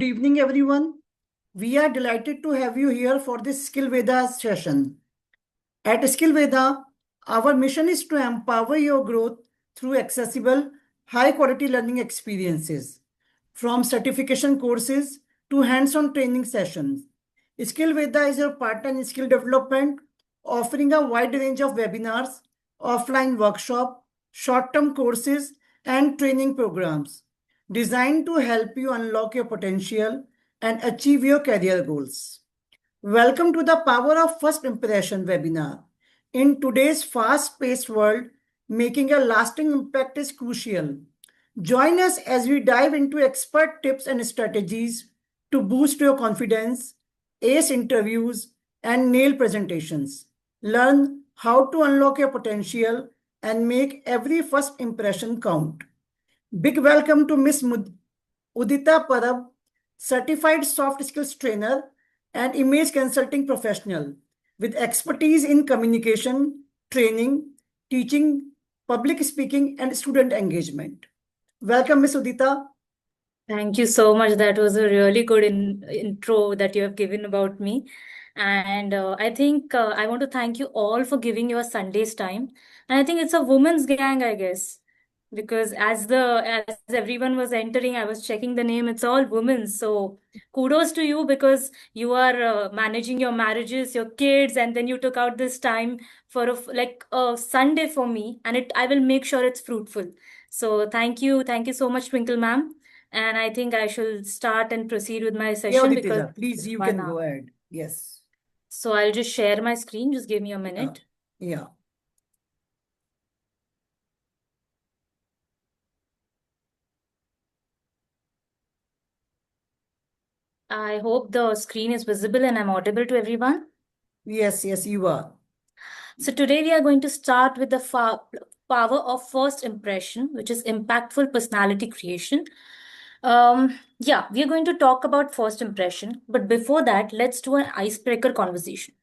Good evening, everyone. We are delighted to have you here for this Skill Veda session. At Skill Veda, our mission is to empower your growth through accessible, high quality learning experiences, from certification courses to hands on training sessions. Skill Veda is your partner in skill development, offering a wide range of webinars, offline workshop, short term courses, and training programs designed to help you unlock your potential and achieve your career goals. Welcome to the Power of First Impression webinar. In today's fast paced world, making a lasting impact is crucial. Join us as we dive into expert tips and strategies to boost your confidence, ace interviews, and nail presentations. Learn how to unlock your potential and make every first impression count. Big welcome to Miss Udita Parab, certified soft skills trainer and image consulting professional with expertise in communication, training, teaching, public speaking, and student engagement. Welcome, Miss Udita. Thank you so much. That was a really good intro that you have given about me. And I think I want to thank you all for giving your Sunday's time. And I think it's a women's gang, I guess, because as everyone was entering, I was checking the name. It's all women. So kudos to you because you are managing your marriages, your kids, and then you took out this time for like a Sunday for me, and I will make sure it's fruitful. So thank you so much, Twinkle ma'am. And I think I should start and proceed with my Yeah, session because Udita, please, you one can go hour. ahead. Yes. So I'll just share my screen. Just give me a Yeah. minute. Yeah. I hope the screen is visible and I'm audible to everyone. Yes, you are. So today we are going to start with the power of first impression, which is impactful personality creation. Yeah, we are going to talk about first impression, but before that, let's do an icebreaker conversation.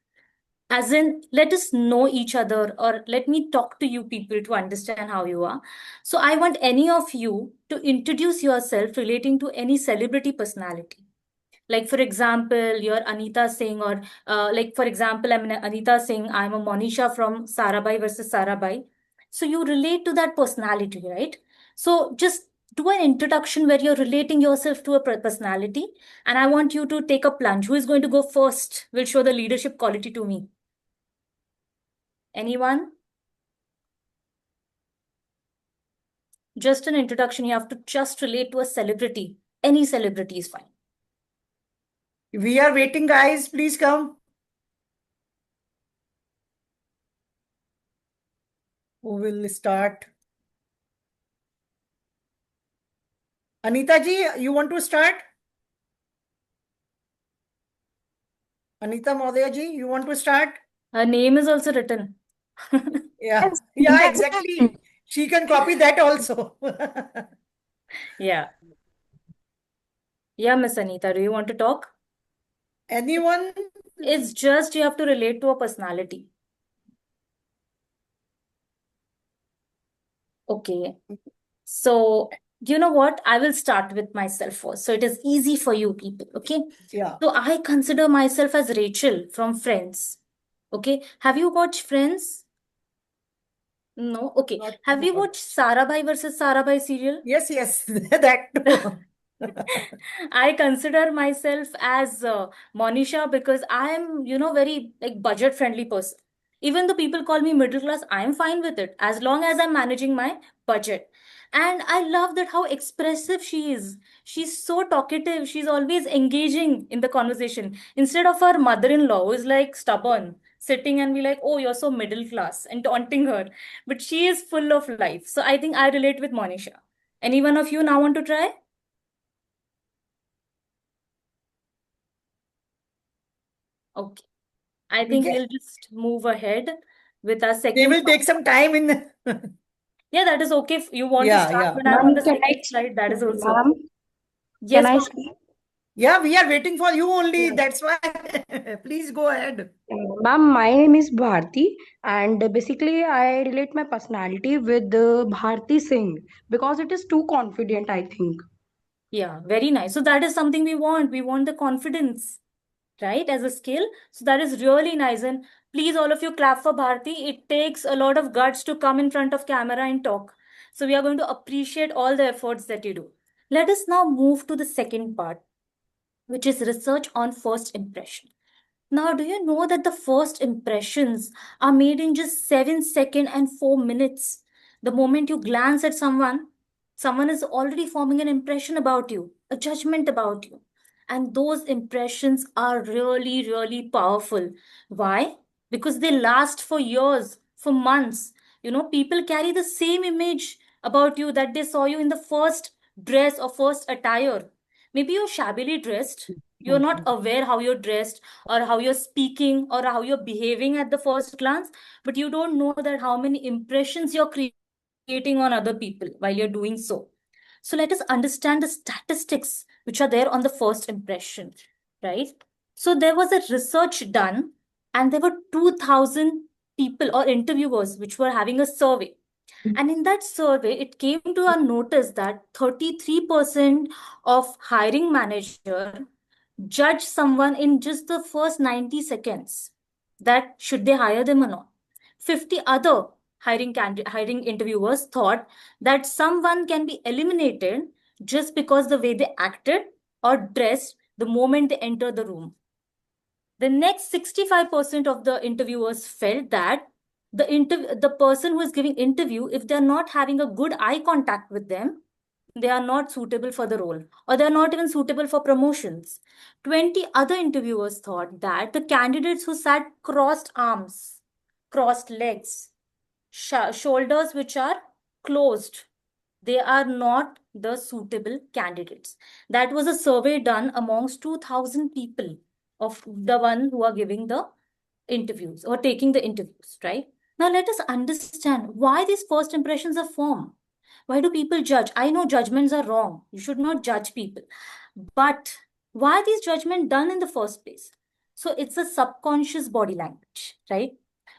As in, let us know each other, or let me talk to you people to understand how you are. So I want any of you to introduce yourself relating to any celebrity personality. Like, for example, you're Anita Singh, or like, for example, I'm Anita Singh, I'm a Monisha from Sarabhai versus Sarabhai. So you relate to that personality, right? So just do an introduction where you're relating yourself to a personality. And I want you to take a plunge. Who is going to go first? Will show the leadership quality to me. Anyone? Just an introduction. You have to just relate to a celebrity. Any celebrity is fine. We are waiting, guys. Please come. Who will start? Anita ji, you want to start? Anita Maudaya ji, you want to start? Her name is also written. Yeah, Yes, yeah, definitely. exactly. She can copy that also. Yeah. Yeah, Miss Anita, do you want to talk? Anyone? It's just you have to relate to a personality. Okay. So, you know what? I will start with myself first. So it is easy for you people. Okay. Yeah. So I consider myself as Rachel from Friends. Okay. Have you watched Friends? No. Okay. Not, Have you not. watched Sarabhai versus Sarabhai serial? Yes, that too. I consider myself as Monisha because I am, very like budget friendly person. Even though people call me middle class, I am fine with it as long as I'm managing my budget. And I love that how expressive she is. She's so talkative. She's always engaging in the conversation instead of her mother-in-law who is like stubborn, sitting and be like, "Oh, you're so middle class," and taunting her. But she is full of life. So I think I relate with Monisha. Any one of you now want to try? Okay. I We think can, we'll just move ahead with our they second will take part. some time in. Yeah, that is okay. If you want to Yeah, start yeah. when I'm on Ma'am, the can I second slide, that is also okay. ma'am, can Yes, I ma'am. speak? Yeah, we are waiting for you only. Yes. That's why. Please go ahead. Ma'am, my name is Bharti, and basically I relate my personality with Bharti Singh because it is too confident, I think. Yeah, very nice. So that is something we want. We want the confidence, right, as a skill. So that is really nice. And please, all of you, clap for Bharti. It takes a lot of guts to come in front of camera and talk. So we are going to appreciate all the efforts that you do. Let us now move to the second part, which is research on first impression. Now, do you know that the first impressions are made in just 7 seconds and 4 minutes? The moment you glance at someone, someone is already forming an impression about you, a judgment about you. And those impressions are really, really powerful. Why? Because they last for years, for months. You know, people carry the same image about you that they saw you in the first dress or first attire. Maybe you're shabbily dressed, you're not aware how you're dressed or how you're speaking or how you're behaving at the first glance, but you don't know that how many impressions you're creating on other people while you're doing so. So let us understand the statistics which are there on the first impression, right? So there was a research done, and there were 2,000 people or interviewers which were having a survey. And in that survey, it came to our notice that 33% of hiring manager judge someone in just the first 90 seconds that should they hire them or not. 50 other hiring interviewers thought that someone can be eliminated just because the way they acted or dressed the moment they enter the room. The next 65% of the interviewers felt that the person who is giving interview, if they're not having a good eye contact with them, they are not suitable for the role, or they're not even suitable for promotions. 20 other interviewers thought that the candidates who sat crossed arms, crossed legs, shoulders which are closed, they are not the suitable candidates. That was a survey done amongst 2,000 people of the one who are giving the interviews or taking the interviews, right? Now let us understand why these first impressions are formed. Why do people judge? I know judgments are wrong. You should not judge people. But why are these judgments done in the first place? So it's a subconscious body language, right?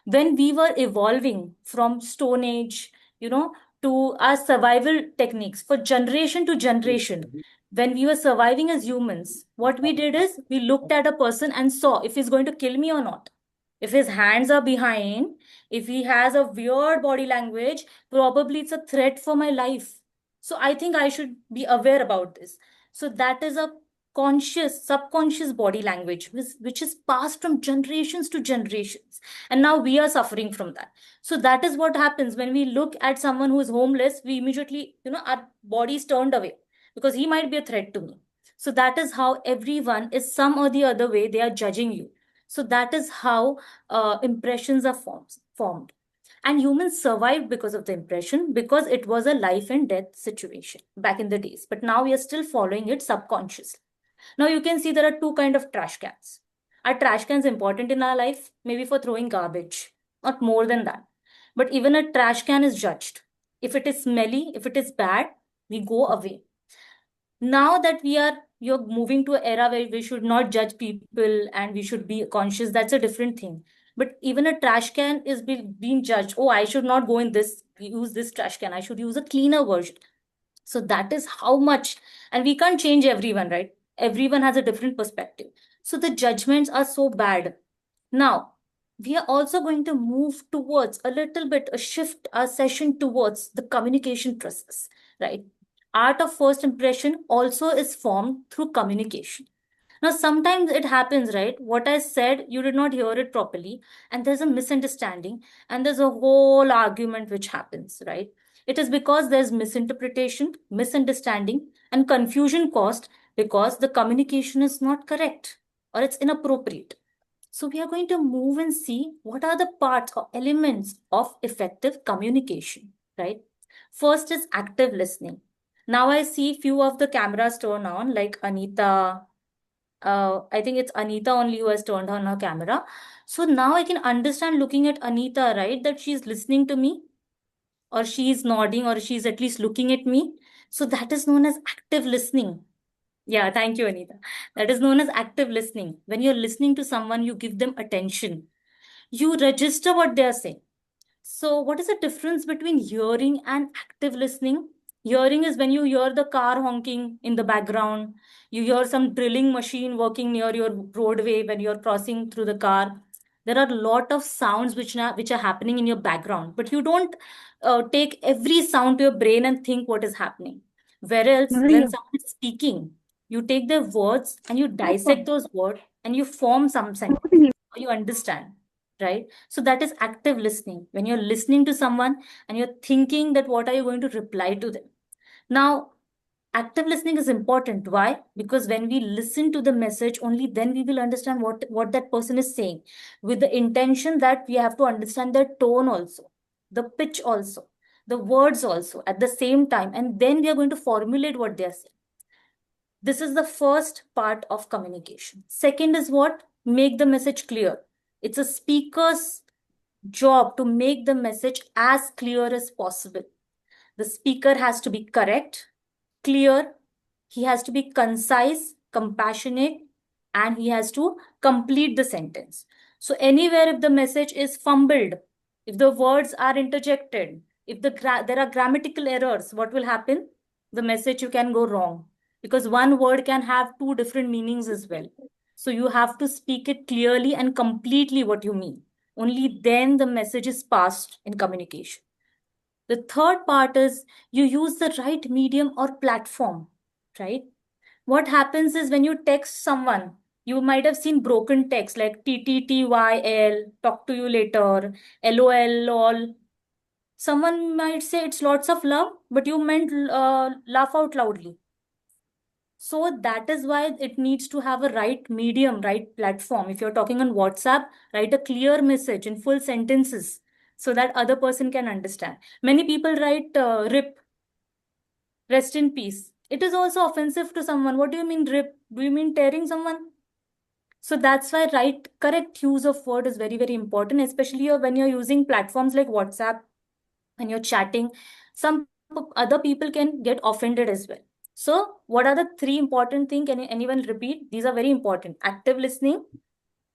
When we were evolving from Stone Age, you know, to our survival techniques for generation to generation, when we were surviving as humans, what we did is we looked at a person and saw if he's going to kill me or not. If his hands are behind, if he has a weird body language, probably it's a threat for my life. So I think I should be aware about this. So that is a subconscious body language, which is passed from generations to generations. And now we are suffering from that. So that is what happens when we look at someone who is homeless, we immediately, our body is turned away because he might be a threat to me. So that is how everyone is some or the other way, they are judging you. So that is how impressions are formed. And humans survived because of the impression, because it was a life and death situation back in the days. But now we are still following it subconsciously. Now you can see there are two kind of trash cans. Are trash cans important in our life? Maybe for throwing garbage, not more than that. But even a trash can is judged. If it is smelly, if it is bad, we go away. Now that you're moving to an era where we should not judge people and we should be conscious, that's a different thing. But even a trash can is being judged. Oh, I should not go in this, use this trash can. I should use a cleaner version. So that is how much, and we can't change everyone, right? Everyone has a different perspective. So the judgments are so bad. Now, we are also going to move towards a little bit, a shift our session towards the communication process, right? Art of first impression also is formed through communication. Now, sometimes it happens, right? What I said, you did not hear it properly, and there's a misunderstanding, and there's a whole argument which happens, right? It is because there's misinterpretation, misunderstanding, and confusion caused because the communication is not correct or it's inappropriate. So we are going to move and see what are the parts or elements of effective communication, right? First is active listening. Now I see few of the cameras turn on, like Anita. I think it's Anita only who has turned on her camera. So now I can understand looking at Anita, right, that she's listening to me, or she's nodding, or she's at least looking at me. So that is known as active listening. Yeah, thank you, Anita. That is known as active listening. When you're listening to someone, you give them attention. You register what they are saying. So, what is the difference between hearing and active listening? Hearing is when you hear the car honking in the background, you hear some drilling machine working near your roadway when you're crossing through the car. There are a lot of sounds which are happening in your background, but you don't take every sound to your brain and think what is happening. Whereas when someone is speaking, you take their words and you dissect those words and you form some sentence or you understand, right? So that is active listening. When you're listening to someone and you're thinking that what are you going to reply to them. Now, active listening is important. Why? Because when we listen to the message, only then we will understand what that person is saying, with the intention that we have to understand their tone also, the pitch also, the words also at the same time, and then we are going to formulate what they are saying. This is the first part of communication. Second is what? Make the message clear. It's a speaker's job to make the message as clear as possible. The speaker has to be correct, clear, he has to be concise, compassionate, and he has to complete the sentence. So anywhere if the message is fumbled, if the words are interjected, if there are grammatical errors, what will happen? The message you can go wrong, because one word can have two different meanings as well. So you have to speak it clearly and completely what you mean. Only then the message is passed in communication. The third part is you use the right medium or platform, right? What happens is when you text someone, you might have seen broken text like TTTYL, talk to you later, LOL, lol. Someone might say it's lots of love, but you meant laugh out loudly. So that is why it needs to have a right medium, right platform. If you're talking on WhatsApp, write a clear message in full sentences so that other person can understand. Many people write RIP, rest in peace. It is also offensive to someone. What do you mean RIP? Do you mean tearing someone? So that's why correct use of word is very, very important, especially when you're using platforms like WhatsApp and you're chatting. Some other people can get offended as well. So what are the three important things? Can anyone repeat? These are very important. Active listening.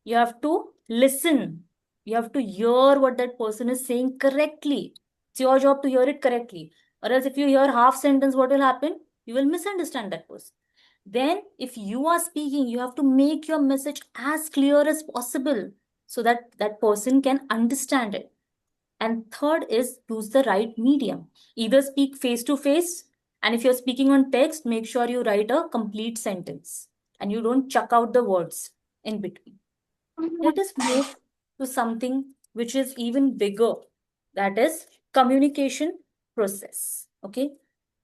You have to listen. You have to hear what that person is saying correctly. It's your job to hear it correctly. Or else if you hear half sentence, what will happen? You will misunderstand that person. Then if you are speaking, you have to make your message as clear as possible so that that person can understand it. And third is use the right medium. Either speak face to face, and if you're speaking on text, make sure you write a complete sentence and you don't chuck out the words in between. Let us move to something which is even bigger, that is communication process. Okay.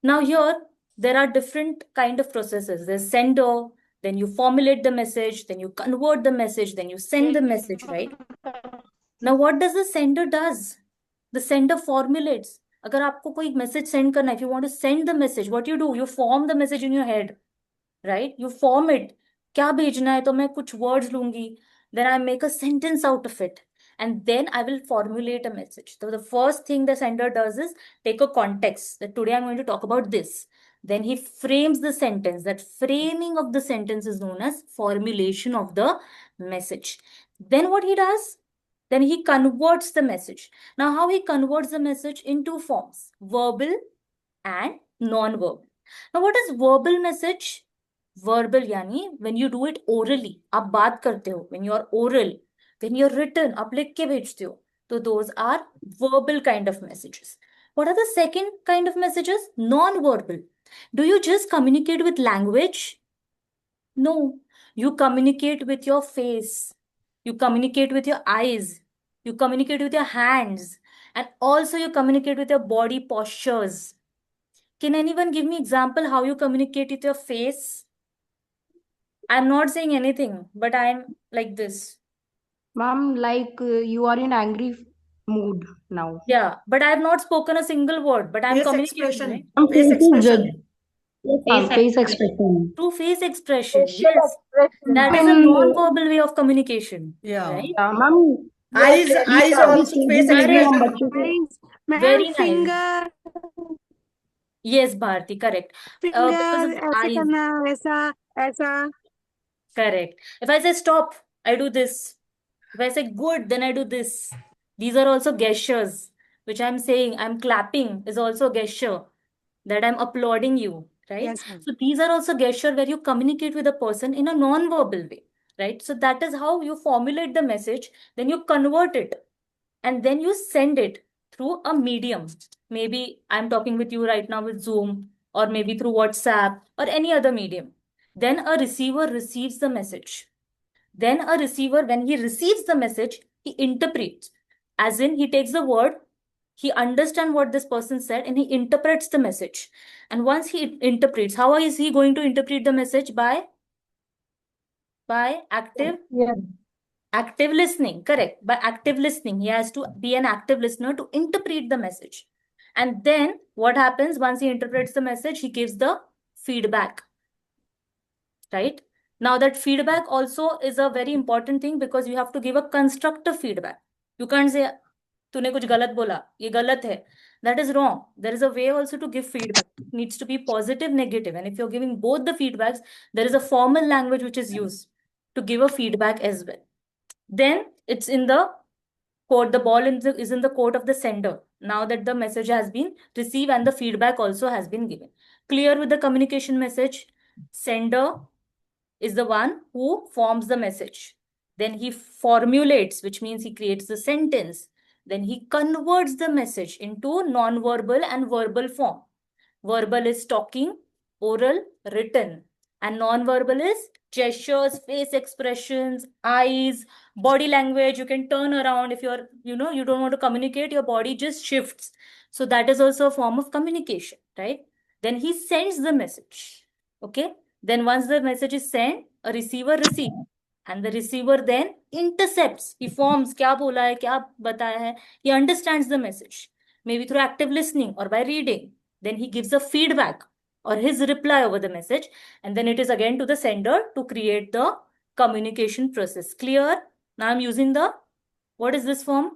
Now here there are different kind of processes. There's sender, then you formulate the message, then you convert the message, then you send the message, right? Now what does the sender does? The sender formulates. अगर आपको कोई message send करना है, if you want to send the message, what you do? You form the message in your head, right? You form it. क्या भेजना है तो मैं कुछ words लूंगी, then I make a sentence out of it, and then I will formulate a message. So the first thing the sender does is take a context that today I'm going to talk about this. Then he frames the sentence. That framing of the sentence is known as formulation of the message. Then what he does? Then he converts the message. Now, how he converts the message in two forms, verbal and non-verbal. Now, what is verbal message? Verbal यानी when you do it orally, आप बात करते हो, when you are oral, when you're written, आप लिख के भेजते हो, तो those are verbal kind of messages. What are the second kind of messages? Non-verbal. Do you just communicate with language? No, you communicate with your face. You communicate with your eyes. You communicate with your hands. And also you communicate with your body postures. Can anyone give me example how you communicate with your face? I'm not saying anything, but I'm like this. Ma'am, like you are in angry mood now. Yeah, but I have not spoken a single word, but I'm Face communicating, right? expression. Ma'am, Face face is expression. Yes, ma'am, face expression. Through face expression. Facial Yes, expression. that is a Ma'am, non-verbal way of communication, Yeah. right? ma'am, Eyes please eyes अभी also face changing नहीं हम Correct. बच्चों को Ma'am, Very nice. finger, Yes, Bharti, correct. Because finger, of ऐसे eyes. करना, ऐसा, ऐसा. Correct. If I say stop, I do this. If I say good, then I do this. These are also gestures, which I'm saying. I'm clapping is also a gesture. that I'm applauding you, right? Yes, ma'am. So these are also gesture where you communicate with a person in a non-verbal way, right? So that is how you formulate the message, then you convert it, and then you send it through a medium. Maybe I'm talking with you right now with Zoom, or maybe through WhatsApp or any other medium. Then a receiver receives the message. Then a receiver, when he receives the message, he interprets. As in, he takes the word, he understands what this person said, and he interprets the message. And once he interprets, how is he going to interpret the message? By active Yeah. active listening. Correct. By active listening, he has to be an active listener to interpret the message. And then what happens once he interprets the message? He gives the feedback. Right? Now that feedback also is a very important thing, because you have to give a constructive feedback. You can't say, तूने कुछ गलत बोला, ये गलत है. That is wrong. There is a way also to give feedback. It needs to be positive, negative. And if you're giving both the feedbacks, there is a formal language which is used to give a feedback as well. Then it's in the court, the ball is in the court of the sender. Now that the message has been received and the feedback also has been given. Clear with the communication message. Sender is the one who forms the message. Then he formulates, which means he creates the sentence. Then he converts the message into non-verbal and verbal form. Verbal is talking, oral, written. And non-verbal is gestures, face expressions, eyes, body language. You can turn around if you're, you don't want to communicate, your body just shifts. So that is also a form of communication, right? Then he sends the message. Okay. Then once the message is sent, a receiver receives. And the receiver then intercepts. He forms क्या बोला है, क्या बताया है. He understands the message. Maybe through active listening or by reading. Then he gives a feedback or his reply over the message. And then it is again to the sender to create the communication process. Clear? Now I'm using what is this form?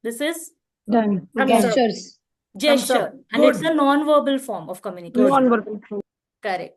This is Done. Thumbs up. Gestures. gesture. And Good. it's a non-verbal form of communication. Non-verbal. Correct.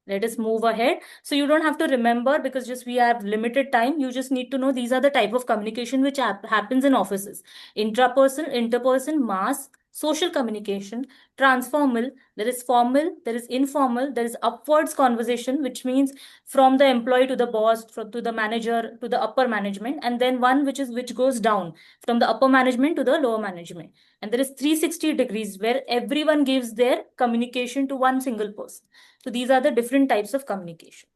Let us move ahead. So you don't have to remember, because just we have limited time. You just need to know these are the type of communication which happens in offices. Intrapersonal, interperson, mass, social communication, transformal, there is formal, there is informal, there is upwards conversation, which means from the employee to the boss, to the manager, to the upper management, and then one which goes down from the upper management to the lower management. And there is 360 degrees where everyone gives their communication to one single person. So these are the different types of communication.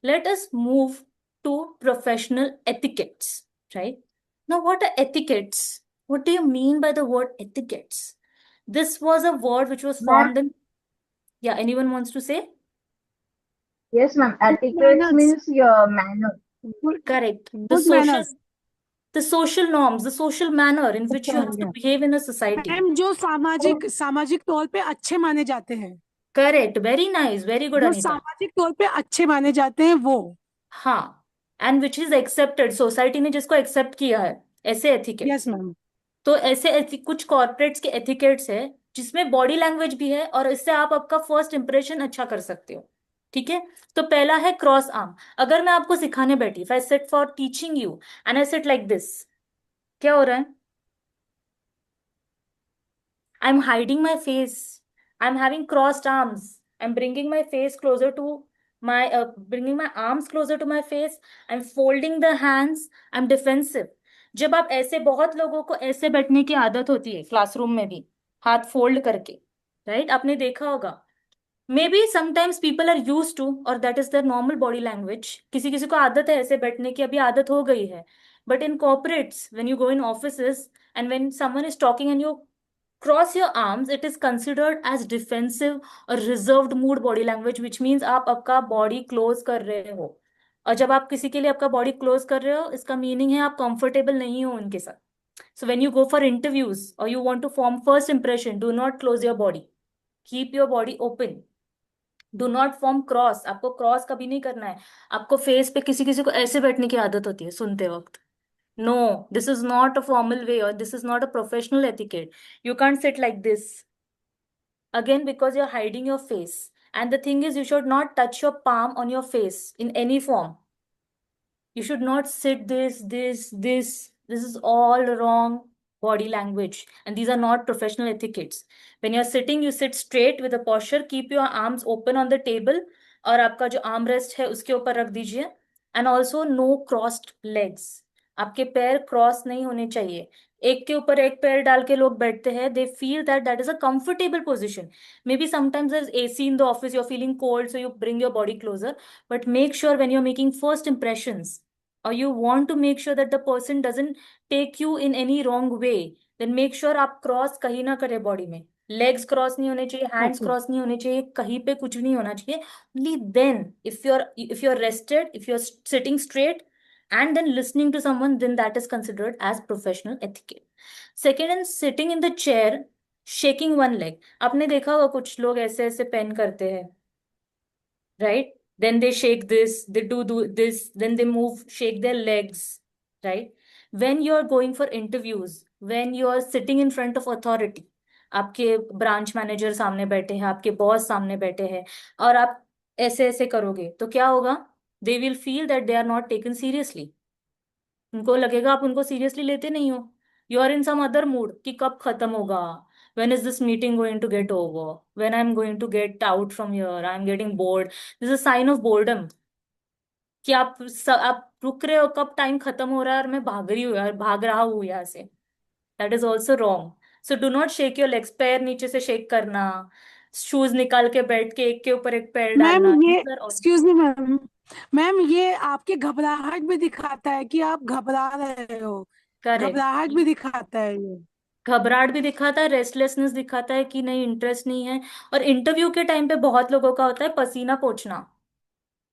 Let us move to professional etiquettes, right? Now, what are etiquettes? What do you mean by the word etiquettes? This was a word which was Ma'am, formed in, yeah, anyone wants to say? yes, ma'am. Etiquette Manners. means your manner. Good, Correct. good manners. The social norms, the social manner in which you have to Yeah. behave in a society. Ma'am जो सामाजिक तौर पे अच्छे माने जाते हैं, Correct. Very nice. Very good, जो Anita. सामाजिक तौर पे अच्छे माने जाते हैं वो. हाँ. And which is accepted. Society ने जिसको accept किया है, ऐसे etiquette. Yes ma'am. तो ऐसे कुछ कॉर्पोरेट्स के एथिकेट्स है जिसमें बॉडी लैंग्वेज भी है, और इससे आप आपका फर्स्ट इंप्रेशन अच्छा कर सकते हो. ठीक है. तो पहला है क्रॉस आर्म. अगर मैं आपको सिखाने बैठी, if I sit for teaching you and I sit like this, क्या हो रहा है? I am hiding my face, I am having crossed arms, I am bringing my face closer to bringing my arms closer to my face, I'm folding the hands, I'm defensive. जब आप ऐसे, बहुत लोगों को ऐसे बैठने की आदत होती है क्लासरूम में भी, हाथ फोल्ड करके, राइट? आपने देखा होगा. Maybe sometimes people are use to, और that is the normal body language. किसी किसी को आदत है ऐसे बैठने की, अभी आदत हो गई है. But in corporates, when you go in offices and when someone is talking and you cross your arms, it is considered as defensive or reserved mood body language, which means आप आपका body close कर रहे हो. और जब आप किसी के लिए आपका body close कर रहे हो, इसका meaning है आप comfortable नहीं हो उनके साथ. So when you go for interviews or you want to form first impression, do not close your body. Keep your body open. Do not form cross. आपको cross कभी नहीं करना है. आपको face पे किसी किसी को ऐसे बैठने की आदत होती है सुनते वक्त. No, this is not a formal way, or this is not a professional etiquette. You can't sit like this. Again, because you're hiding your face. And the thing is, you should not touch your palm on your face in any form. You should not sit this. This is all wrong. body language, and these are not professional etiquettes. When you're sitting, you sit straight with a posture, keep your arms open on the table, और आपका जो arm rest है उसके ऊपर रख दीजिए, and also no crossed legs. आपके पैर क्रॉस नहीं होने चाहिए. एक के ऊपर एक पैर डाल के लोग बैठते हैं, they feel that that is a comfortable position. Maybe sometimes there's AC in the office, you're feeling cold, so you bring your body closer, but make sure when you're making first impressions, or you want to make sure that the person doesn't take you in any wrong way, then make sure आप cross कहीं ना करें body में. Legs cross नहीं होने चाहिए, hands Okay. Cross नहीं होने चाहिए, कहीं पे कुछ नहीं होना चाहिए. Only then, if you're rested, if you're sitting straight and then listening to someone, then that is considered as professional etiquette. Second, in sitting in the chair, shaking one leg. आपने देखा होगा कुछ लोग ऐसे ऐसे पेन करते हैं, right? Then they shake this, they do this, then they move, shake their legs, right? When you're going for interviews, when you're sitting in front of authority, आपके ब्रांच मैनेजर सामने बैठे हैं, आपके बॉस सामने बैठे हैं, और आप ऐसे ऐसे करोगे तो क्या होगा? They will feel that they are not taken seriously. उनको लगेगा आप उनको सीरियसली लेते नहीं हो. You are in some other mood कि कब खत्म होगा, when is this meeting going to get over, when I'm going to get out from here, I'm getting bored. This is a sign of boredom कि आप रुक रहे हो, कब टाइम खत्म हो रहा है और मैं भाग रहा हूँ यहाँ से. That is also wrong. So do not shake your legs. पैर नीचे से शेक करना, शूज निकाल के बैठ के एक के ऊपर एक पैर मैम डालना, ये these are all excuse me ma'am, ma'am ये आपके घबराहट भी दिखाता है कि आप घबरा रहे हो. correct. घबराहट भी दिखाता है ये. घबराहट भी दिखाता है, रेस्टलेसनेस दिखाता है कि नहीं, इंटरेस्ट नहीं है. और इंटरव्यू के टाइम पे बहुत लोगों का होता है पसीना पोंछना,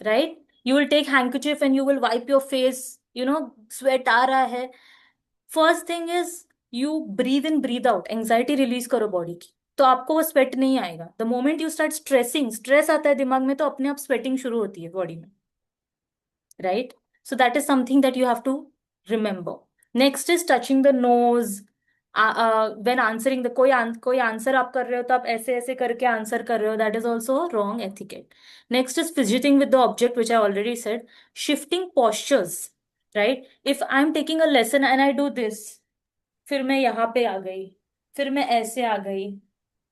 right? You will take handkerchief and you will wipe your face, sweat आ रहा है. First thing is you breathe in breathe out, anxiety release करो बॉडी की, तो आपको वो स्वेट नहीं आएगा. The moment you start stressing, stress आता है दिमाग में, तो अपने आप स्वेटिंग शुरू होती है बॉडी में, right? So that is something that you have to remember. Next is touching the nose. When answering the कोई आंसर आप कर रहे हो तो आप ऐसे ऐसे करके आंसर कर रहे हो, that is also wrong etiquette. Next is fidgeting with the object, which I already said. Shifting postures, right? If I'm taking a lesson and I do this, फिर मैं यहाँ पे आ गई, फिर मैं ऐसे आ गई,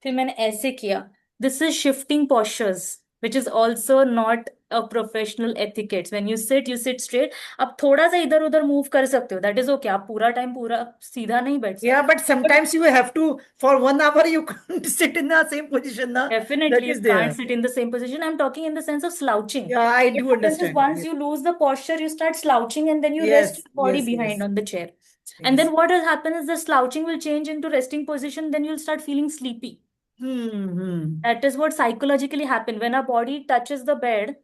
फिर मैंने ऐसे किया. This is shifting postures, which is also not a professional etiquette. When you sit straight. आप थोड़ा सा इधर उधर मूव कर सकते हो, that is okay. आप पूरा टाइम पूरा सीधा नहीं बैठ सकते. Yeah, but sometimes you have to, for 1 hour, you can't sit in the same position. Na? Definitely, That you is there. can't sit in the same position. I'm talking in the sense of slouching. Yeah, I What do happens is understand. once Yes. you lose the posture, you start slouching and then you Yes, rest your body yes, behind yes. on the chair. And Yes. then what will happen is the slouching will change into resting position, then you'll start feeling sleepy. Hmm. That is what psychologically happens. When our body touches the bed,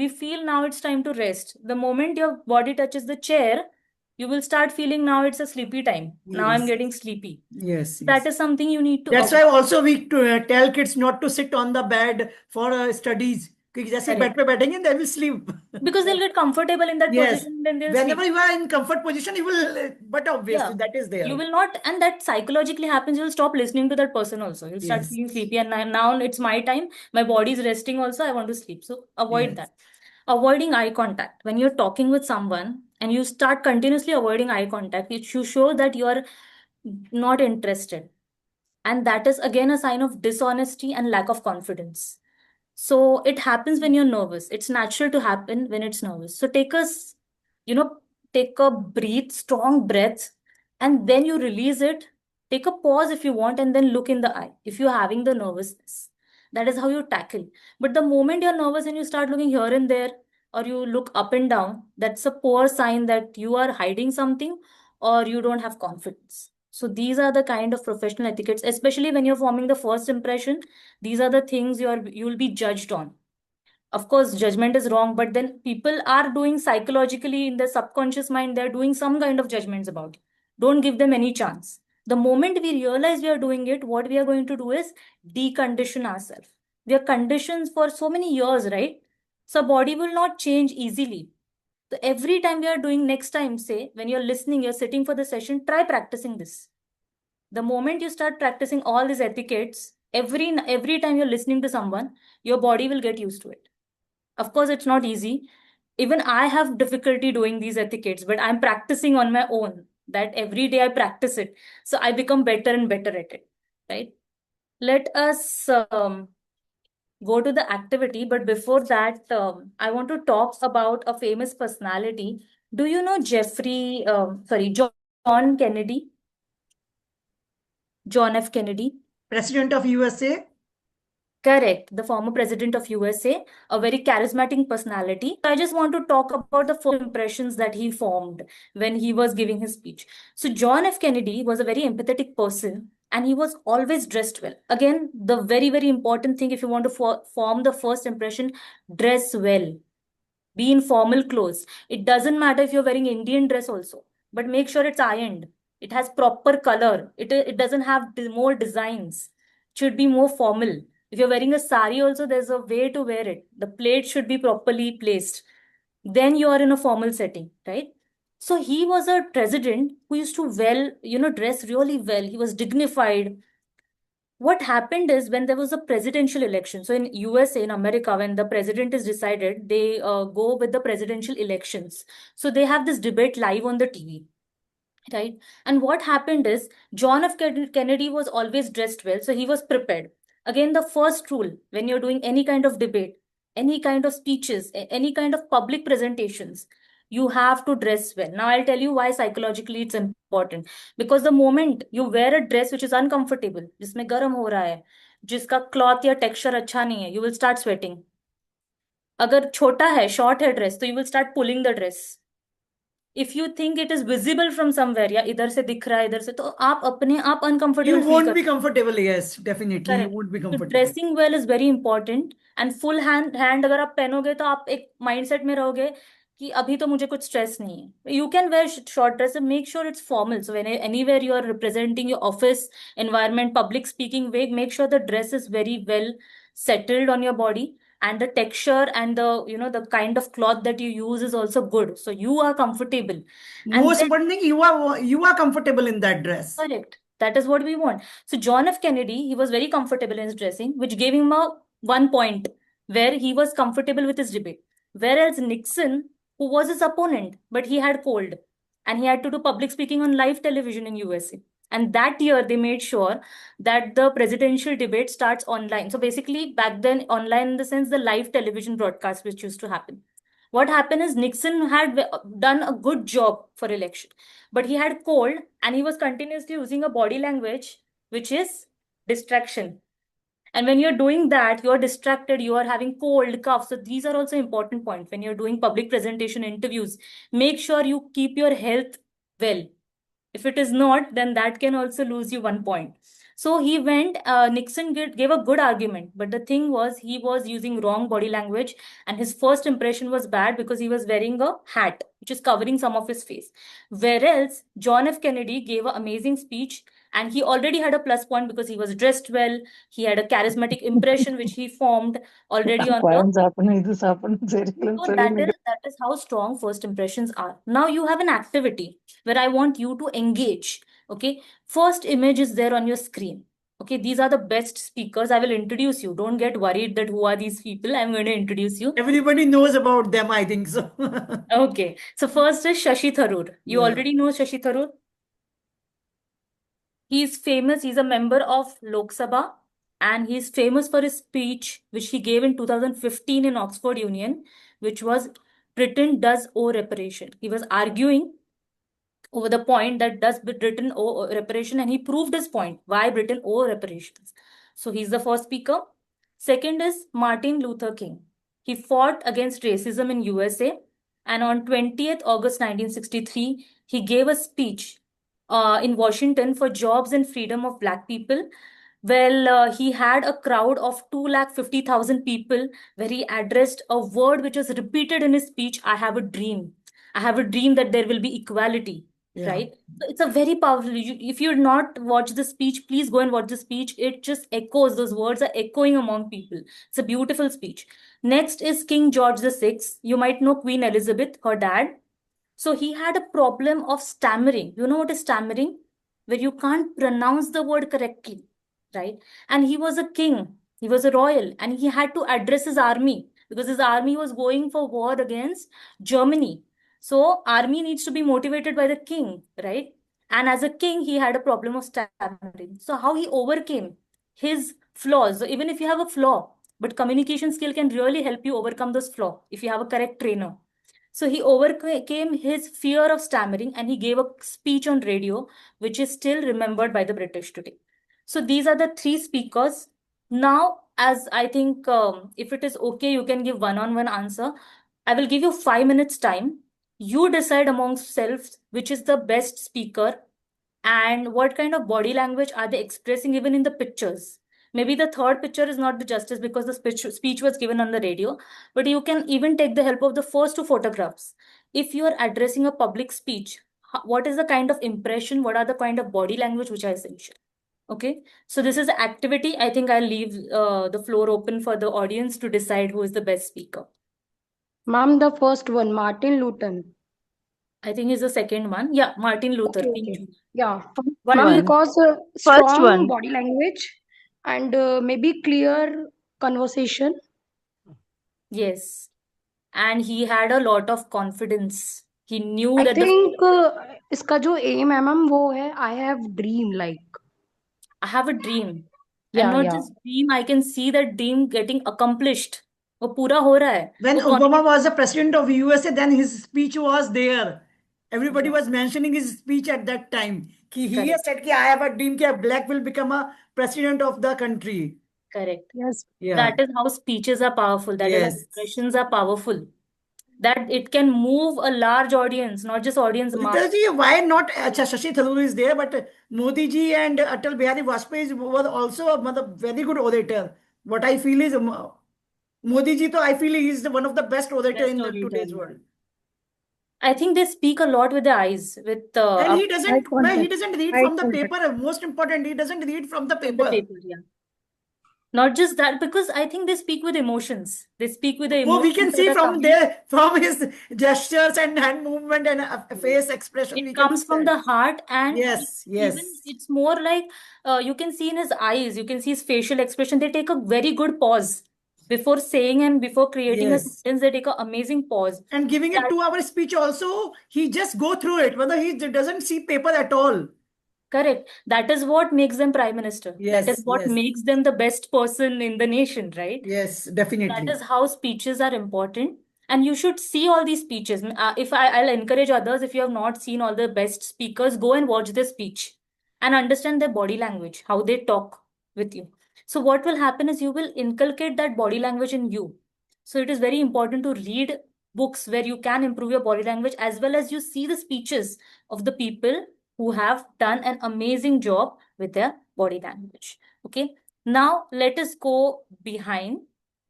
we feel now it's time to rest. The moment your body touches the chair, you will start feeling now it's a sleepy time. Now I'm Yes. getting sleepy. Yes, That yes. is something you need to That's why avoid. also we tell kids not to sit on the bed for studies. क्योंकि जैसे Correct. Bed पे बैठेंगे, they will sleep. Because they'll get comfortable in that Yes. position, then they'll Whenever sleep. you are in comfort position, you will, but obviously Yeah. that is there. You will not, and that psychologically happens, you'll stop listening to that person also. You'll start Yes. feeling sleepy, and now it's my time. My body is resting also. I want to sleep. So avoid Yes. that. Avoiding eye contact. When you're talking with someone and you start continuously avoiding eye contact, it should show that you are not interested. And that is again a sign of dishonesty and lack of confidence. So it happens when you're nervous. It's natural to happen when it's nervous. So take a breathe, strong breath, and then you release it. Take a pause if you want, and then look in the eye if you're having the nervousness. That is how you tackle. But the moment you're nervous and you start looking here and there, or you look up and down, that's a poor sign that you are hiding something or you don't have confidence. So these are the kind of professional etiquettes, especially when you're forming the first impression. These are the things you'll be judged on. Of course, judgment is wrong, but then people are doing psychologically in their subconscious mind, they're doing some kind of judgments about it. Don't give them any chance. The moment we realize we are doing it, what we are going to do is decondition ourselves. We are conditioned for so many years, right? So body will not change easily. So every time we are doing, next time, say, when you're listening, you're sitting for the session, try practicing this. The moment you start practicing all these etiquettes, every time you're listening to someone, your body will get used to it. Of course, it's not easy. Even I have difficulty doing these etiquettes, but I'm practicing on my own. that every day I practice it. So I become better and better at it, right? Let us go to the activity, but before that, I want to talk about a famous personality. Do you know John Kennedy? John F. Kennedy? President of USA. Correct, the former president of USA, a very charismatic personality. I just want to talk about the first impressions that he formed when he was giving his speech. So John F. Kennedy was a very empathetic person and he was always dressed well. Again, the very, very important thing if you want to form the first impression, dress well. Be in formal clothes. It doesn't matter if you're wearing Indian dress also, but make sure it's ironed. It has proper color. It doesn't have more designs. It should be more formal. If you're wearing a sari also, there's a way to wear it. The plait should be properly placed. Then you are in a formal setting, right? So he was a president who used to dress really well. He was dignified. What happened is when there was a presidential election, so in USA, in America, when the president is decided, they go with the presidential elections. So they have this debate live on the TV, right? And what happened is John F. Kennedy was always dressed well, so he was prepared. Again, the first rule when you're doing any kind of debate, any kind of speeches, any kind of public presentations, you have to dress well. Now, I'll tell you why psychologically it's important. Because the moment you wear a dress which is uncomfortable, जिसमें गर्म हो रहा है, जिसका cloth या texture अच्छा नहीं है, you will start sweating. अगर छोटा है, short है ड्रेस, तो you will start pulling the dress. If you think it is visible from somewhere, या इधर से दिख रहा है, इधर से, तो आप अपने आप You uncomfortable feel won't be करते comfortable. Yes, definitely. You Correct. won't be So comfortable. dressing well is very important and full hand अगर आप पहनोगे तो आप एक mindset में रहोगे कि अभी तो मुझे कुछ stress नहीं है. You can wear short dress and make sure it's formal. So when anywhere you are representing your office environment, public speaking way, make sure the dress is very well settled on your body and the texture and the kind of cloth that you use is also good. So you are comfortable. And Most then important thing, you are comfortable in that dress. Correct. That is what we want. So John F. Kennedy, he was very comfortable in his dressing, which gave him a 1 point where he was comfortable with his debate. Whereas Nixon, who was his opponent, but he had cold and he had to do public speaking on live television in USA. And that year they made sure that the presidential debate starts online. So basically back then online in the sense the live television broadcast which used to happen. What happened is Nixon had done a good job for election, but he had cold and he was continuously using a body language which is distraction. And when you're doing that, you're distracted, you are having cold, cough. So these are also important points when you're doing public presentation interviews. Make sure you keep your health well. If it is not, then that can also lose you 1 point. So he went, Nixon gave a good argument, but the thing was he was using wrong body language and his first impression was bad because he was wearing a hat, which is covering some of his face. Whereas John F. Kennedy gave an amazing speech and he already had a plus point because he was dressed well. He had a charismatic impression, which he formed already on the. So that is how strong first impressions are. Now you have an activity where I want you to engage. Okay. First image is there on your screen. Okay. These are the best speakers. I will introduce you. Don't get worried that who are these people. I'm going to introduce you. Everybody knows about them, I think so. Okay. So first is Shashi Tharoor. You Yeah. already know Shashi Tharoor. He's famous. He's a member of Lok Sabha and he's famous for his speech, which he gave in 2015 in Oxford Union, which was Britain does owe reparation. He was arguing over the point that does Britain owe reparation and he proved his point, why Britain owe reparations. So he's the first speaker. Second is Martin Luther King. He fought against racism in USA and on 20th August 1963, he gave a speech in Washington for jobs and freedom of Black people. Well, he had a crowd of 250,000 people where he addressed a word which was repeated in his speech, I have a dream. I have a dream that there will be equality, Yeah. right? So it's a very powerful, if you're not watched the speech, please go and watch the speech. It just echoes, those words are echoing among people. It's a beautiful speech. Next is King George VI. You might know Queen Elizabeth, her dad. So he had a problem of stammering. You know what is stammering? Where you can't pronounce the word correctly, right? And he was a king, he was a royal, and he had to address his army because his army was going for war against Germany. So army needs to be motivated by the king, right? And as a king, he had a problem of stammering. So how he overcame his flaws. So even if you have a flaw, but communication skill can really help you overcome those flaw if you have a correct trainer. So he overcame his fear of stammering and he gave a speech on radio, which is still remembered by the British today. So these are the three speakers. Now, as I think, if it is okay, you can give one-on-one answer. I will give you 5 minutes time. You decide amongst selves which is the best speaker and what kind of body language are they expressing even in the pictures. Maybe the third picture is not the justice because the speech was given on the radio, but you can even take the help of the first two photographs. If you are addressing a public speech, what is the kind of impression, what are the kind of body language which are essential? Okay, so this is the activity. I think I'll leave the floor open for the audience to decide who is the best speaker. Ma'am, the first one, Martin Luther. I think is the second one. Yeah, Martin Luther, Okay, King okay. Jude. Yeah, One ma'am, one. because First strong one. body language and maybe clear conversation. Yes. And he had a lot of confidence. He knew I that the think इसका जो aim है ma'am वो है I have dream like. I have a dream. And Yeah, not yeah. just dream, I can see that dream getting accomplished. वो पूरा हो रहा है. When वो Obama was the president of USA, then his speech was there. Everybody Yeah. was mentioning his speech at that time. He Correct. said, I have a dream that Black will become a president of the country. Correct. Yes. Yeah. That is how speeches are powerful. That is how Yes. expressions are powerful. That it can move a large audience, not just audience mass. Udita ji, why not? Acha, Shashi Tharoor is there, but Modi ji and Atal Bihari Vajpayee were also a very good orator. What I feel is Modi ji, I feel he is one of the best orator Best in orator. today's world. I think they speak a lot with the eyes, with And he Eye doesn't contact. read Eye from the contact. paper. Most important, he doesn't read from the from the paper. paper. Yeah. Not just that, because I think they speak with emotions. They speak with the Oh, we emotions can that see are coming. from his gestures and hand movement and face expression. It We can comes see from that. the heart, and Yes, even yes, it's more like you can see in his eyes, you can see his facial expression. They take a very good pause before saying and before creating a yes. sentence. They take an amazing pause. And giving a That 2 hour speech also, he just go through it. Whether he doesn't see paper at all. correct. That is what makes them prime minister. That is Yes, what yes, makes them the best person in the nation, right? yes, That definitely. is how speeches are important. And you should see all these speeches. I'll encourage others, if you have not seen all the best speakers, go and watch their speech and understand their body language, how they talk with you. So what will happen is you will inculcate that body language in you. So it is very important to read books where you can improve your body language, as well as you see the speeches of the people who have done an amazing job with their body language. Okay. Now let us go behind,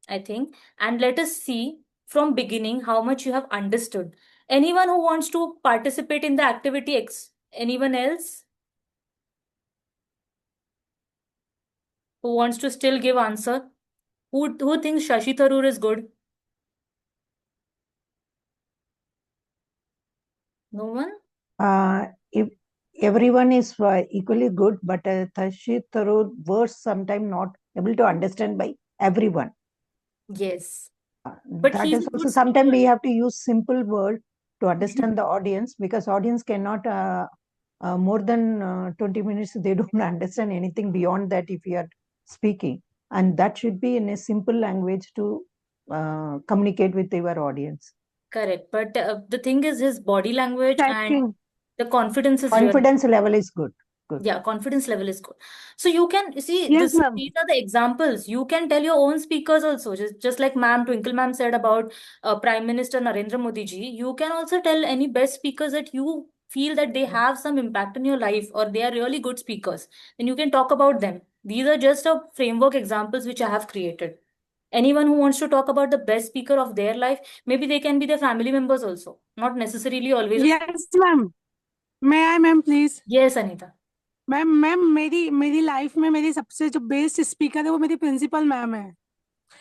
I think, and let us see from beginning how much you have understood. Anyone who wants to participate in the activity X? Anyone else who wants to still give answer? Who thinks Shashi Tharoor is good? No one? If everyone is equally good, but Tashi Tharoor words sometimes not able to understand by everyone. Yes. But That he's is a also good sometimes we speaker. have to use simple word to understand the audience, because audience cannot more than 20 minutes they don't understand anything beyond that if you are speaking, and that should be in a simple language to communicate with your audience. Correct. But the thing is, his body language and Checking. the confidence is really, Confidence level is good. yeah, confidence level is good. So you can see Yes, ma'am. these are the examples. You can tell your own speakers also, just like ma'am Twinkle ma'am said about Prime Minister Narendra Modi ji. You can also tell any best speakers that you feel that they have some impact in your life or they are really good speakers. Then you can talk about them. These are just a framework examples which I have created. Anyone who wants to talk about the best speaker of their life, maybe they can be their family members also, not necessarily always. Yes, ma'am. May I, ma'am, please? Yes, Anita. Ma'am मेरी life में मेरी सबसे जो best speaker है वो मेरी principal ma'am है.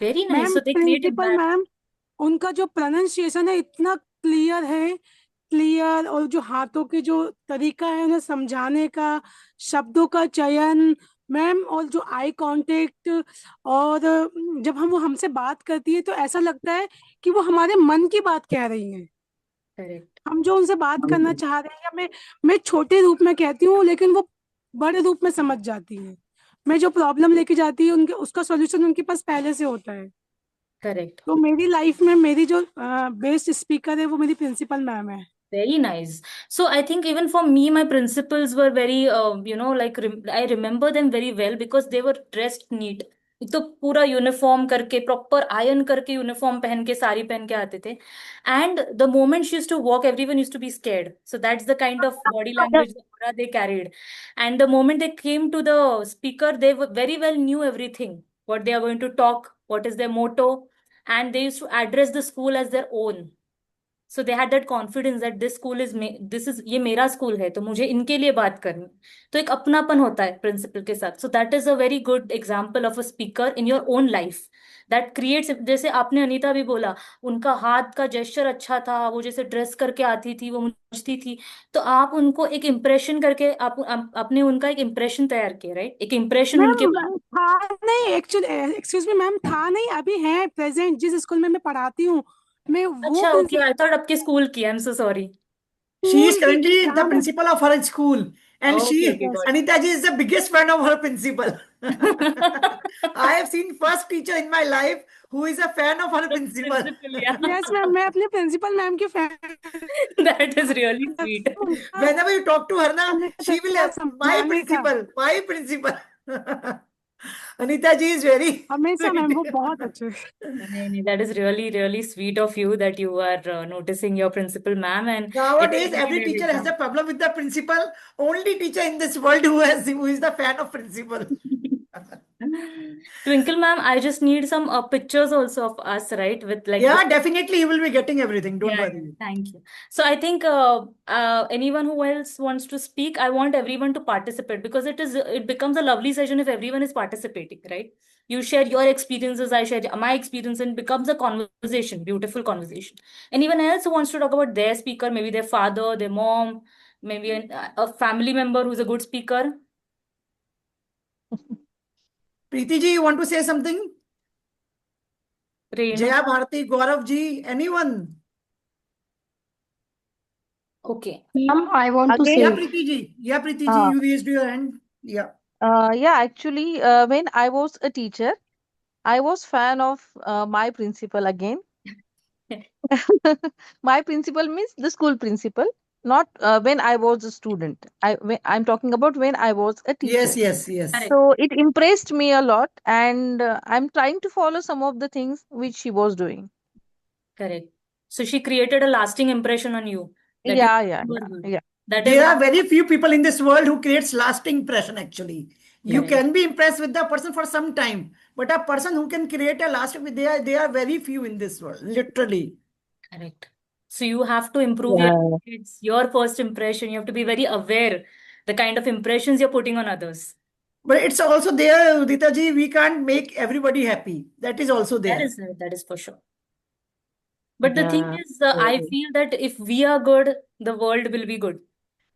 Very nice. Ma'am So they create principal impact. Ma'am, उनका जो प्रोनाउंसिएशन है इतना क्लियर है, क्लियर, और जो हाथों के जो तरीका है उन्हें समझाने का, शब्दों का चयन मैम, और जो आई कांटेक्ट, और जब वो हमसे बात करती है तो ऐसा लगता है कि वो हमारे मन की बात कह रही हैं. करेक्ट। हम जो उनसे बात करना चाह रहे हैं, या मैं छोटे रूप में कहती हूँ लेकिन वो बड़े रूप में समझ जाती है। मैं जो प्रॉब्लम लेके जाती है उनके उसका सॉल्यूशन उनके पास पहले से होता है। करेक्ट। तो मेरी लाइफ में मेरी जो बेस्ट स्पीकर है वो मेरी प्रिंसिपल मैम है। Very nice. So I think even for me, my principals were very, like I remember them very well because they were dressed neat. एक तो पूरा यूनिफॉर्म करके प्रॉपर आयरन करके यूनिफॉर्म पहन के साड़ी पहन के आते थे. And the moment she used to walk everyone used to be scared. So that's the kind of body language they carried. And the moment they came to the speaker, they very well knew everything, what they are going to talk, what is their motto, and they used to address the school as their own. So they had that confidence that this school is ये मेरा school है तो मुझे इनके लिए बात करनी. तो एक अपनापन होता है प्रिंसिपल के साथ. सो that is a very good example of a speaker in your own life that creates. जैसे आपने अनीता भी बोला, उनका हाथ का जेस्चर अच्छा था, वो जैसे ड्रेस करके आती थी, वो मुझती थी, तो आप उनको एक इम्प्रेशन करके आपने उनका एक इम्प्रेशन तैयार किया, राइट? एक इम्प्रेशन उनके मैम था नहीं, एक्चुअली एक्सक्यूज मी मैम, था नहीं, अभी है प्रेजेंट जिस स्कूल में मैं पढ़ाती हूँ मैं वो अच्छा, ओके, आई थॉट आपके स्कूल की. I am so sorry. She is school की currently the जहाँ मैं principal of her school, and okay, okay, got Anita ji, is the biggest fan of her principal. I have seen first teacher in my life who is a fan of her principal. Principal, या yes ma'am, मैं अपने principal ma'am की fan that is really sweet. Whenever you talk to her, na, she will have my समझाने का principal, my principal. Anita ji is very हमेशा ma'am, वो sweet. बहुत अच्छे। नहीं, that is really, really sweet of you that you are noticing your principal ma'am, and it Nowadays, really every made teacher it has a sound. problem with the principal. Only teacher in this world who is the fan of principal. Twinkle ma'am, I just need some pictures also of us, right? With like Yeah, the definitely you will be getting everything. Don't yeah, worry. thank you. So I think anyone who else wants to speak, I want everyone to participate because it becomes a lovely session if everyone is participating, right? You share your experiences, I share my experience, and becomes a conversation, beautiful conversation. Anyone else who wants to talk about their speaker, maybe their father, their mom, maybe a family member who's a good speaker? Preeti ji, you want to say something? Renu? Jaya Bharati, Gaurav ji, anyone? Okay. Ma'am, I want to Again, Yeah, say, Preeti ji. Yeah, Preeti ji, uh, you raised your hand. Yeah. yeah, actually, when I was a teacher, I was fan of my principal again. My principal means the school principal, not when I was a student. I'm talking about when I was a Yes, teacher. yes, yes. Correct. So it impressed me a lot, and I'm trying to follow some of the things which she was doing. Correct. So she created a lasting impression on you that you Yeah. remember her. Yeah. That is There are what. very few people in this world who creates lasting impression actually. You Correct. can be impressed with the person for some time, but a person who can create a lasting, they are very few in this world, literally. Correct. So you have to improve your Yeah. kids, your first impression. You have to be very aware the kind of impressions you're putting on others. But it's also there, Udita ji, we can't make everybody happy. That is also there. That is for sure. But the thing Yeah. is, I feel that if we are good, the world will be good.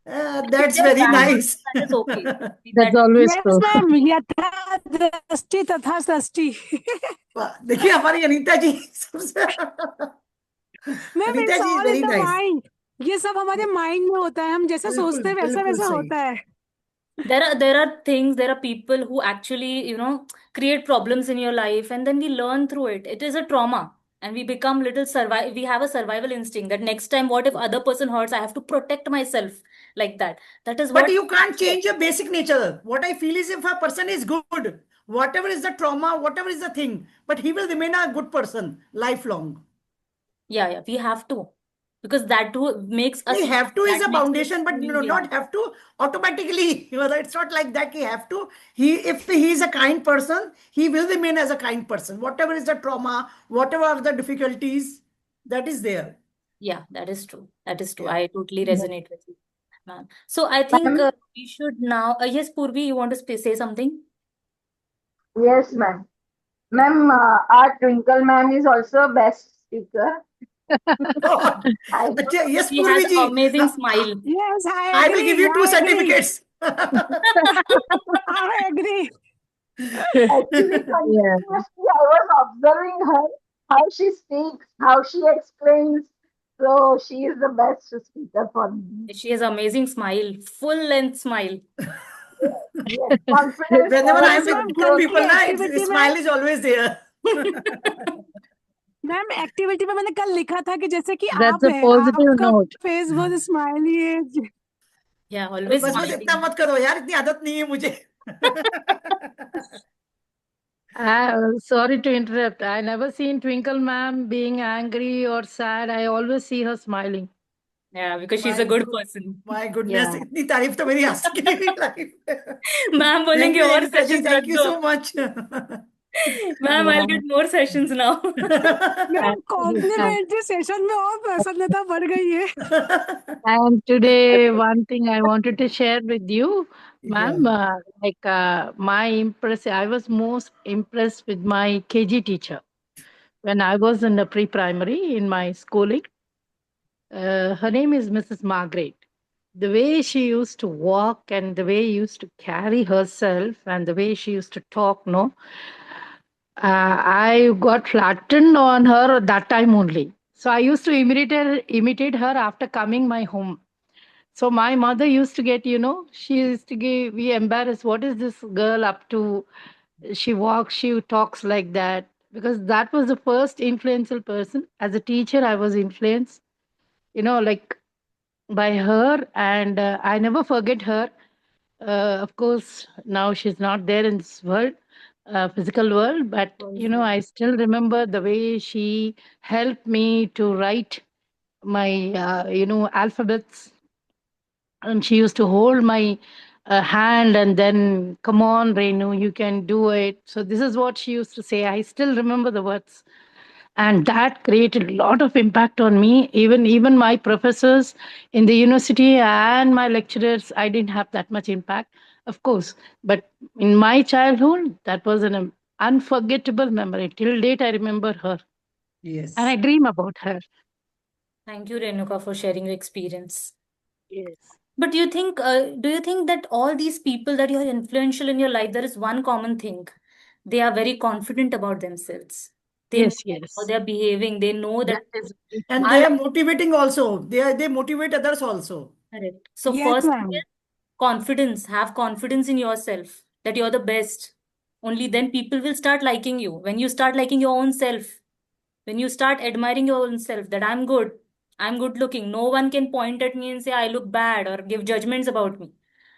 If That's they're very bad, nice. that is okay. That's That always yes true. Ma'am, यथा दृष्टि तथा सृष्टि। वाह, देखिए हमारी अनीता जी सबसे ma'am, Anita it's ji is all very in the nice. Mind. ये सब हमारे माइंड में होता है, हम जैसा बिल्कुल सोचते हैं वैसा बिल्कुल वैसा सही। होता है। there are things, there are people who actually, create problems in your life, and then we learn through it. It is a trauma, and we become little survive. We have a survival instinct that next time, what if other person hurts? I have to protect myself like that. That is But what. you can't change your basic nature. What I feel is if a person is good, whatever is the trauma, whatever is the thing, but he will remain a good person lifelong. Yeah, we have to, because that too makes us. They have to is That a makes us foundation, but feel, yeah. not have to automatically. It's not like that. He have to. If he is a kind person, he will remain as a kind person. Whatever is the trauma, whatever are the difficulties, that is there. Yeah, that is true. That is true. Yeah. I totally resonate with you, ma'am. So I think Ma'am? we should now. Yes, Purvi, you want to say something? Yes, ma'am. Ma'am, our Twinkle ma'am is also best speaker. God. I अच्छा, yes, She has Purvi ji. amazing smile. Yes, I will give you 2 certificates. I agree. actually continuously I was observing her, how she speaks, how she explains, So she is the best speaker for me. She has amazing smile, full length smile. Yes, confidence Whenever level I Yes, am is ma'am. with कल so की people, good. na, activity में smile is always there. Ma'am activity में मैंने कल लिखा था कि जैसे कि That's आप a है, positive आपका note. फेस बहुत स्माइली है. Yeah, always बस इतना smiling. मत करो यार, इतनी आदत नहीं है मुझे. Sorry to interrupt. I never seen Twinkle ma'am being angry or sad. I always see her smiling. Yeah, because she's a good person. My goodness, Yeah. इतनी तारीफ तो मेरी आज तक नहीं हुई लाइफ. मैम बोलेंगे और Thank you, Shashi. सेशंस रख Thank you दो. so much. Ma'am, I'll Yeah. get more sessions now. Ma'am Yes, ma'am. Complimentary session में और प्रसन्नता बढ़ गई है. And today, one thing I wanted to share with you, Yeah. ma'am, I was most impressed with my KG teacher when I was in the pre-primary in my schooling. Her name is Mrs. Margaret. The way she used to walk and the way she used to carry herself and the way she used to talk, no, I got flattened on her that time only. So I used to imitate her after coming my home. So my mother used to get, she used to be embarrassed. What is this girl up to? She walks, she talks like that. Because that was the first influential person. As a teacher, I was influenced, like by her, and I never forget her. Of course, now she's not there in this world, physical world, but I still remember the way she helped me to write my, alphabets, and she used to hold my hand and then, come on, Renu, you can do it. So this is what she used to say. I still remember the words, and that created a lot of impact on me. Even my professors in the university and my lecturers, I didn't have that much impact, of course, but in my childhood, that was an unforgettable memory. Till date, I remember her, Yes. and I dream about her. Thank you, Renuka, for sharing your experience. Yes. But do you think that all these people that you are influential in your life, there is one common thing? They are very confident about themselves. They know Yes, how yes. they are behaving. They know That that is very And true. they I are motivating also. They motivate others also. correct. So Yes, first thing ma'am. is confidence. Have confidence in yourself that you're the best. Only then people will start liking you. When you start liking your own self, when you start admiring your own self, that I'm good looking, no one can point at me and say I look bad or give judgments about me.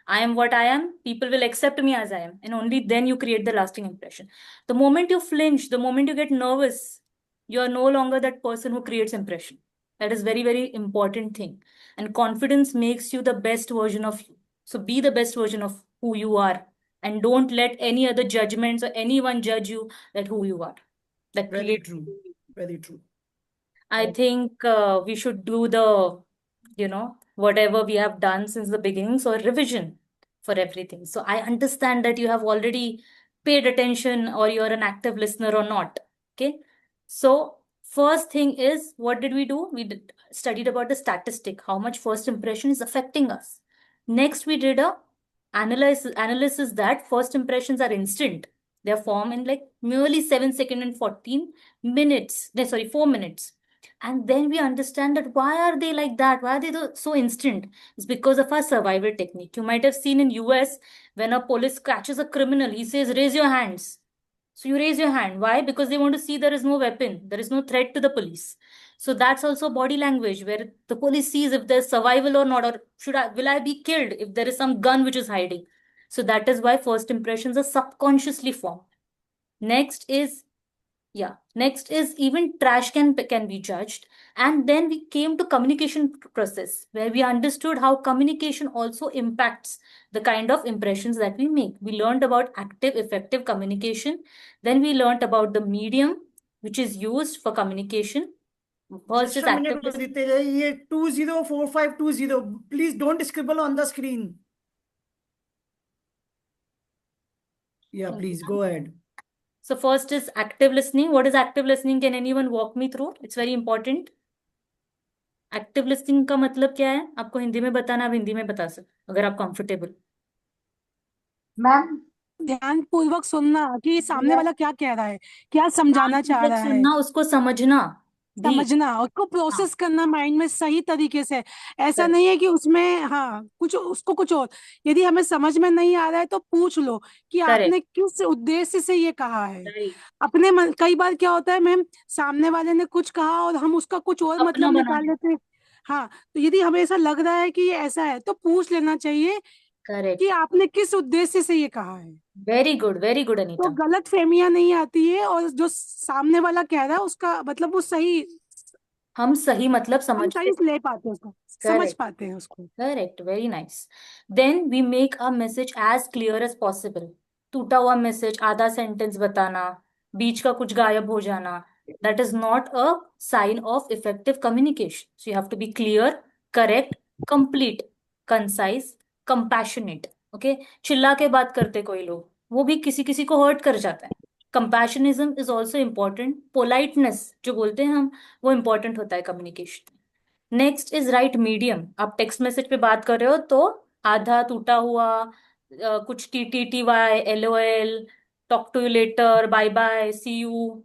I am what I am, people will accept me as I am, and only then you create the lasting impression. The moment you flinch, the moment you get nervous, you are no longer that person who creates impression. That is very, very important thing. And confidence makes you the best version of you. So be the best version of who you are, and don't let any other judgments or anyone judge you that who you are. That Very creates. true. Very true. I think we should do whatever we have done since the beginning, so a revision for everything. So I understand that you have already paid attention or you're an active listener or not. Okay. So first thing is, what did we do? Studied about the statistic, how much first impression is affecting us. Next, we did a analysis that first impressions are instant. They are formed in like merely 7 seconds and 14 minutes. 4 minutes. And then we understand that why are they like that? Why are they so instant? It's because of our survival technique. You might have seen in US, when a police catches a criminal, he says, raise your hands. So you raise your hand. Why? Because they want to see there is no weapon, there is no threat to the police. So that's also body language, where the police sees if there's survival or not, or will I be killed if there is some gun which is hiding. So that is why first impressions are subconsciously formed. Next is even trash can be judged. And then we came to communication process, where we understood how communication also impacts the kind of impressions that we make. We learned about active, effective communication. Then we learned about the medium which is used for communication. First Just is a minute, active listening. Aditya. ये 204520. Please don't scribble on the screen. Yeah, please go ahead. So first is active listening. What is active listening? Can anyone walk me through? It's very important. Active listening का मतलब क्या है? आपको हिंदी में बताना, आप हिंदी में बता सकते अगर आप कंफर्टेबल. मैम ध्यान पूर्वक सुनना कि सामने Yes. वाला क्या कह रहा है, क्या समझाना चाह रहा है. सुनना, उसको समझना. भी समझना और उसको प्रोसेस करना माइंड में सही तरीके से। ऐसा Correct. नहीं है कि उसमें कुछ उसको कुछ और, यदि हमें समझ में नहीं आ रहा है तो पूछ लो कि Correct. आपने किस उद्देश्य से ये कहा है। Right. अपने मन, कई बार क्या होता है मैम, सामने वाले ने कुछ कहा और हम उसका कुछ और अपना मतलब बना निकाल लेते। लेते हैं। हाँ, तो यदि हमें ऐसा लग रहा है कि ये ऐसा है तो पूछ लेना चाहिए Correct. कि आपने किस उद्देश्य से ये कहा है, Very good, तो Anita. गलत फहमियां नहीं आती है और जो सामने वाला कह रहा है उसका मतलब वो सही, हम सही मतलब हम समझते सही ले पाते हैं उसको, समझ Correct. पाते हैं उसको। Correct. Very nice. Then we make our message as clear as possible. टूटा हुआ मैसेज, आधा सेंटेंस बताना, बीच का कुछ गायब हो जाना, that is not a sign of effective communication. So you have to be clear, correct, complete, concise, compassionate. Okay? चिल्ला के बात करते कोई लोग, वो भी किसी किसी को हर्ट कर जाता है. Compassionism is also important. Politeness जो बोलते हैं हम, वो important होता है communication. Next is right medium. आप टेक्स्ट मैसेज पे बात कर रहे हो तो आधा टूटा हुआ, कुछ TTTY, LOL, talk to you later, bye bye, see you,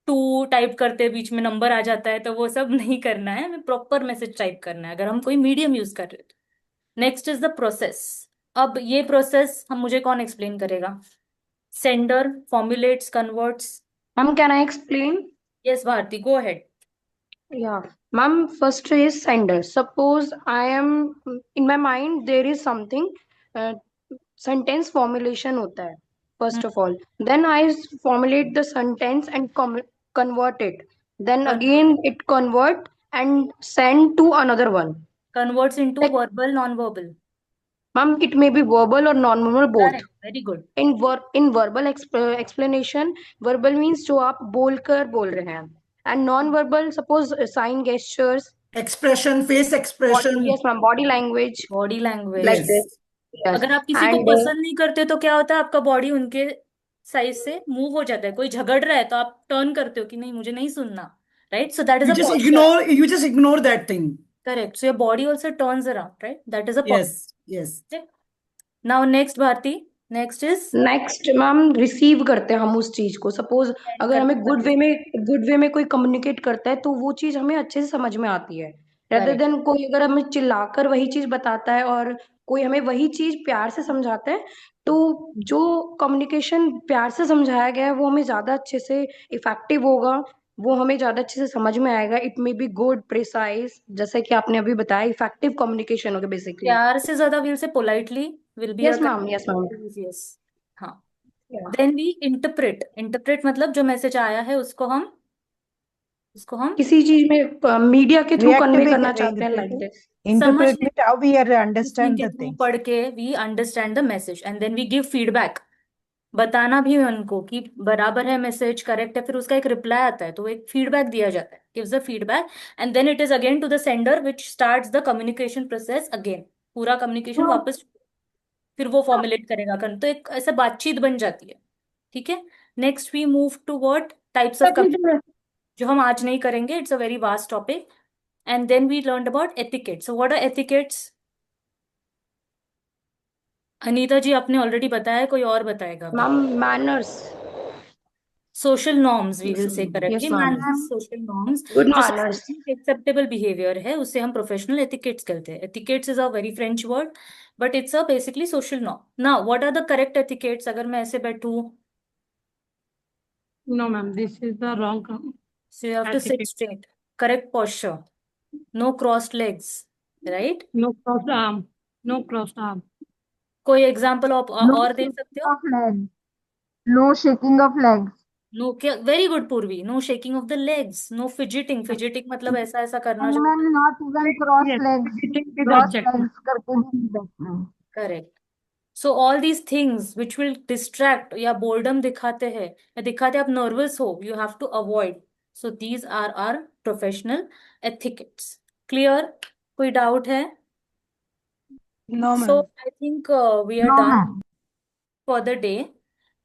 to type करते बीच में नंबर आ जाता है, तो वो सब नहीं करना है. हमें प्रॉपर मैसेज टाइप करना है अगर हम कोई मीडियम यूज कर रहे हो. Next is the process. अब ये प्रोसेस हम मुझे कौन एक्सप्लेन करेगा? Sender formulates, converts. Ma'am, can I explain? Yes Bharti, go ahead. Yeah, ma'am, first is sender. Suppose I am in my mind there is something, uh, sentence formulation होता है first of all. Then I formulate the sentence and convert it. Then again it convert and send to another one. Converts into Like, verbal, non-verbal. ma'am, it may be verbal or non-verbal both. Correct. Very good. In verbal explanation, verbal means जो आप बोलकर बोल रहे हैं, and non-verbal, suppose sign gestures, Expression, face body, expression. yes ma'am, body language, body language. like this. Yes. Yes, अगर आप किसी को and पसंद नहीं करते तो क्या होता है, आपका बॉडी उनके साइज से मूव हो जाता है. कोई झगड़ रहा है तो आप टर्न करते हो कि नहीं मुझे नहीं सुनना. Right, so that is You a just posture. ignore, you just ignore that thing. Correct, so your body also turns around. Right, that is a Yes, yes. posture. Now next Bharti, next is next ma'am receive करते हैं हम उस चीज को. Suppose अगर हमें good way में कोई कम्युनिकेट करता है तो वो चीज हमें अच्छे से समझ में आती है, rather Correct. देन कोई अगर हमें चिल्लाकर वही चीज बताता है और कोई हमें वही चीज प्यार से समझाता है, तो जो कम्युनिकेशन प्यार से समझाया गया है वो हमें ज्यादा अच्छे से इफेक्टिव होगा, वो हमें ज्यादा अच्छे से समझ में आएगा. It may be good, precise, जैसे कि आपने अभी बताया, इफेक्टिव कम्युनिकेशन होगा बेसिकली. प्यार से ज्यादा will say politely will be yes ma'am, yes ma'am. Yes. हाँ. Then we interpret. इंटरप्रेट मतलब जो मैसेज आया है उसको हम किसी चीज में मीडिया के through We have to convey be करना चाहते हैं, लाइक interpreted. दिस. Interpret समझने means how we are listening understand के the थ्रू things. पढ़ के we understand the message and then we give feedback. बताना भी है उनको कि बराबर है मैसेज, करेक्ट है, फिर उसका एक रिप्लाई आता है तो एक फीडबैक दिया जाता है, gives the feedback and then it is again to the sender which starts the communication process again. पूरा कम्युनिकेशन वापस फिर वो फॉर्मुलेट करेगा तो एक ऐसा बातचीत बन जाती है. ठीक है. Next we move to what types of जो हम आज नहीं करेंगे, it's a very vast topic. And then we learn about etiquettes. So what are etiquettes? Anita ji आपने ऑलरेडी बताया, कोई और बताएगा? Ma'am, manners. Social norms we will say Yes, correctly. ma'am. Manners, social norms, Good जो manners. एक्सेप्टेबल बिहेवियर है उसे हम professional etiquettes कहते हैं. Etiquettes is a very French word but it's a basically social norm. Now what are the correct etiquettes? अगर मैं ऐसे बैठूं, No, ma'am, this is the wrong so you have to sit etiquette. straight, correct posture, no crossed legs, right? No crossed arm. No crossed arm. कोई example आप No और दे shaking सकते हो? of legs. No shaking of legs. No, very good Purvi. No shaking of the legs, no fidgeting. Fidgeting मतलब ऐसा ऐसा करना And जो ma'am, not even cross Yes, legs. fidgeting is Cross objective. legs करके भी नहीं बैठना. Correct. So all these things which will distract या बोर्डम दिखाते हैं या दिखाते आप नर्वस हो, you have to avoid. So these are are professional etiquettes. Clear? कोई डाउट है? No so ma'am. I think we are No done ma'am. for the day,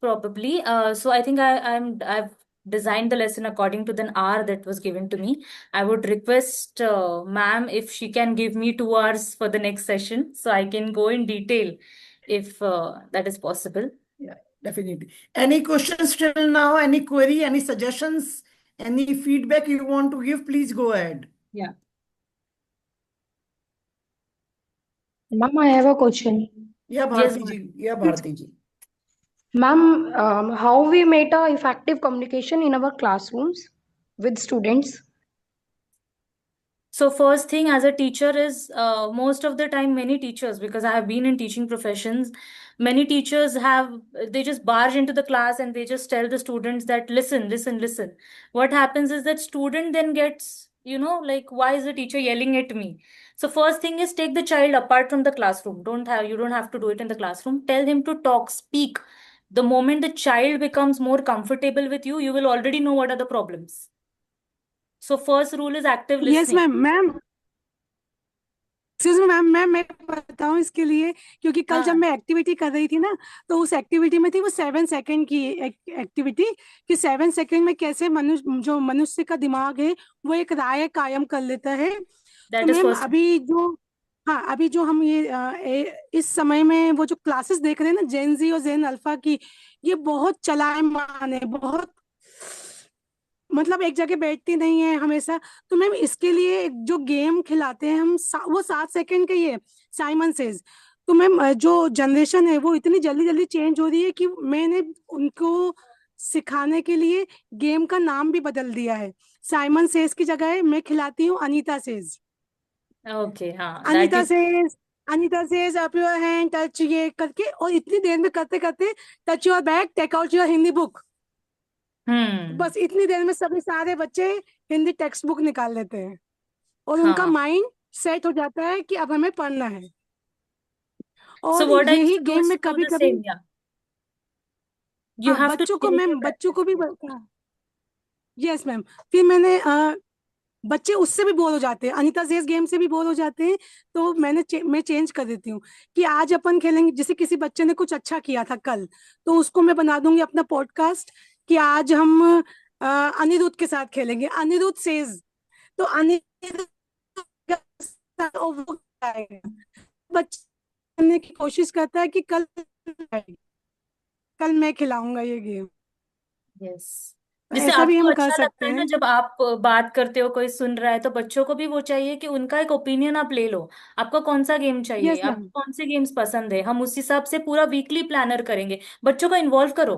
probably. So I think I've designed the lesson according to the hour that was given to me. I would request ma'am if she can give me 2 hours for the next session so I can go in detail if that is possible. Yeah, definitely. Any questions till now? Any query? Any suggestions? Any feedback you want to give, please go ahead. Yeah. Ma'am, I have a question. Yeah, Yes, Bharti ji. Yeah, Bharti ji. Ma'am, how we made a effective communication in our classrooms with students? So first thing as a teacher is most of the time many teachers, because I have been in teaching professions, many teachers they just barge into the class and they just tell the students that listen, listen, listen. What happens is that student then gets, like, why is the teacher yelling at me? So first thing is take the child apart from the classroom. You don't have to do it in the classroom. Tell him to talk, speak. The moment the child becomes more comfortable with you, you will already know what are the problems. So first rule is active Yes, listening. Ma'am excuse me ma'am मैं बताऊं इसके लिए, क्योंकि कल जब हाँ, मैं activity कर रही थी ना, तो उस एक्टिविटी में थी वो 7 सेकंड की एक्टिविटी, कि 7 सेकंड में कैसे मनुष्य का दिमाग है वो एक राय कायम कर लेता है। तो that is मैम first. अभी जो हम इस समय में वो जो क्लासेस देख रहे हैं ना, जेन जी और जेन अल्फा की, ये बहुत चलायमान है, बहुत मतलब एक जगह बैठती नहीं है हमेशा। तो मैम इसके लिए जो गेम खिलाते हैं हम वो 7 सेकंड का ही है, साइमन सेज। तो मैम जो जनरेशन है वो इतनी जल्दी जल्दी चेंज हो रही है कि मैंने उनको सिखाने के लिए गेम का नाम भी बदल दिया है। साइमन सेज की जगह मैं खिलाती हूँ अनीता सेज। Okay, हाँ, that Anita is. Says, Anita says up your hand touch ये करके, और इतनी देर में करते करते touch your bag take out your Hindi book, बस इतनी देर में सभी सारे बच्चे हिंदी टेक्स्ट बुक निकाल लेते हैं और उनका हाँ. माइंड सेट हो जाता है कि अब हमें पढ़ना है। So और what I used यही to do गेम is में to do कभी the कभी same, yeah. You have to बच्चों को change मैम your बच्चों को भी practice. यस मैम, फिर मैंने बच्चे उससे भी बोर हो जाते हैं, अनीता जेस गेम से भी बोर हो जाते हैं, तो मैं चेंज कर देती हूँ कि आज अपन खेलेंगे। जैसे किसी बच्चे ने कुछ अच्छा किया था कल, तो उसको मैं बना दूंगी अपना पॉडकास्ट कि आज हम अनिरुद्ध के साथ खेलेंगे, अनिरुद्ध सेज। तो अनिरुद्ध के साथ वो बच्चे करने की कोशिश करता है कि कल मैं खिलाऊंगा ये गेम। Yes. तो जिससे ऐसा भी आपको हम कर अच्छा लगता सकते है ना, हैं। जब आप बात करते हो कोई सुन रहा है, तो बच्चों को भी वो चाहिए कि उनका एक ओपिनियन आप ले लो। आपको कौन सा गेम चाहिए, यस मैम, आपको कौन से गेम्स पसंद है, हम उस हिसाब से पूरा वीकली प्लानर करेंगे। बच्चों को इन्वॉल्व करो,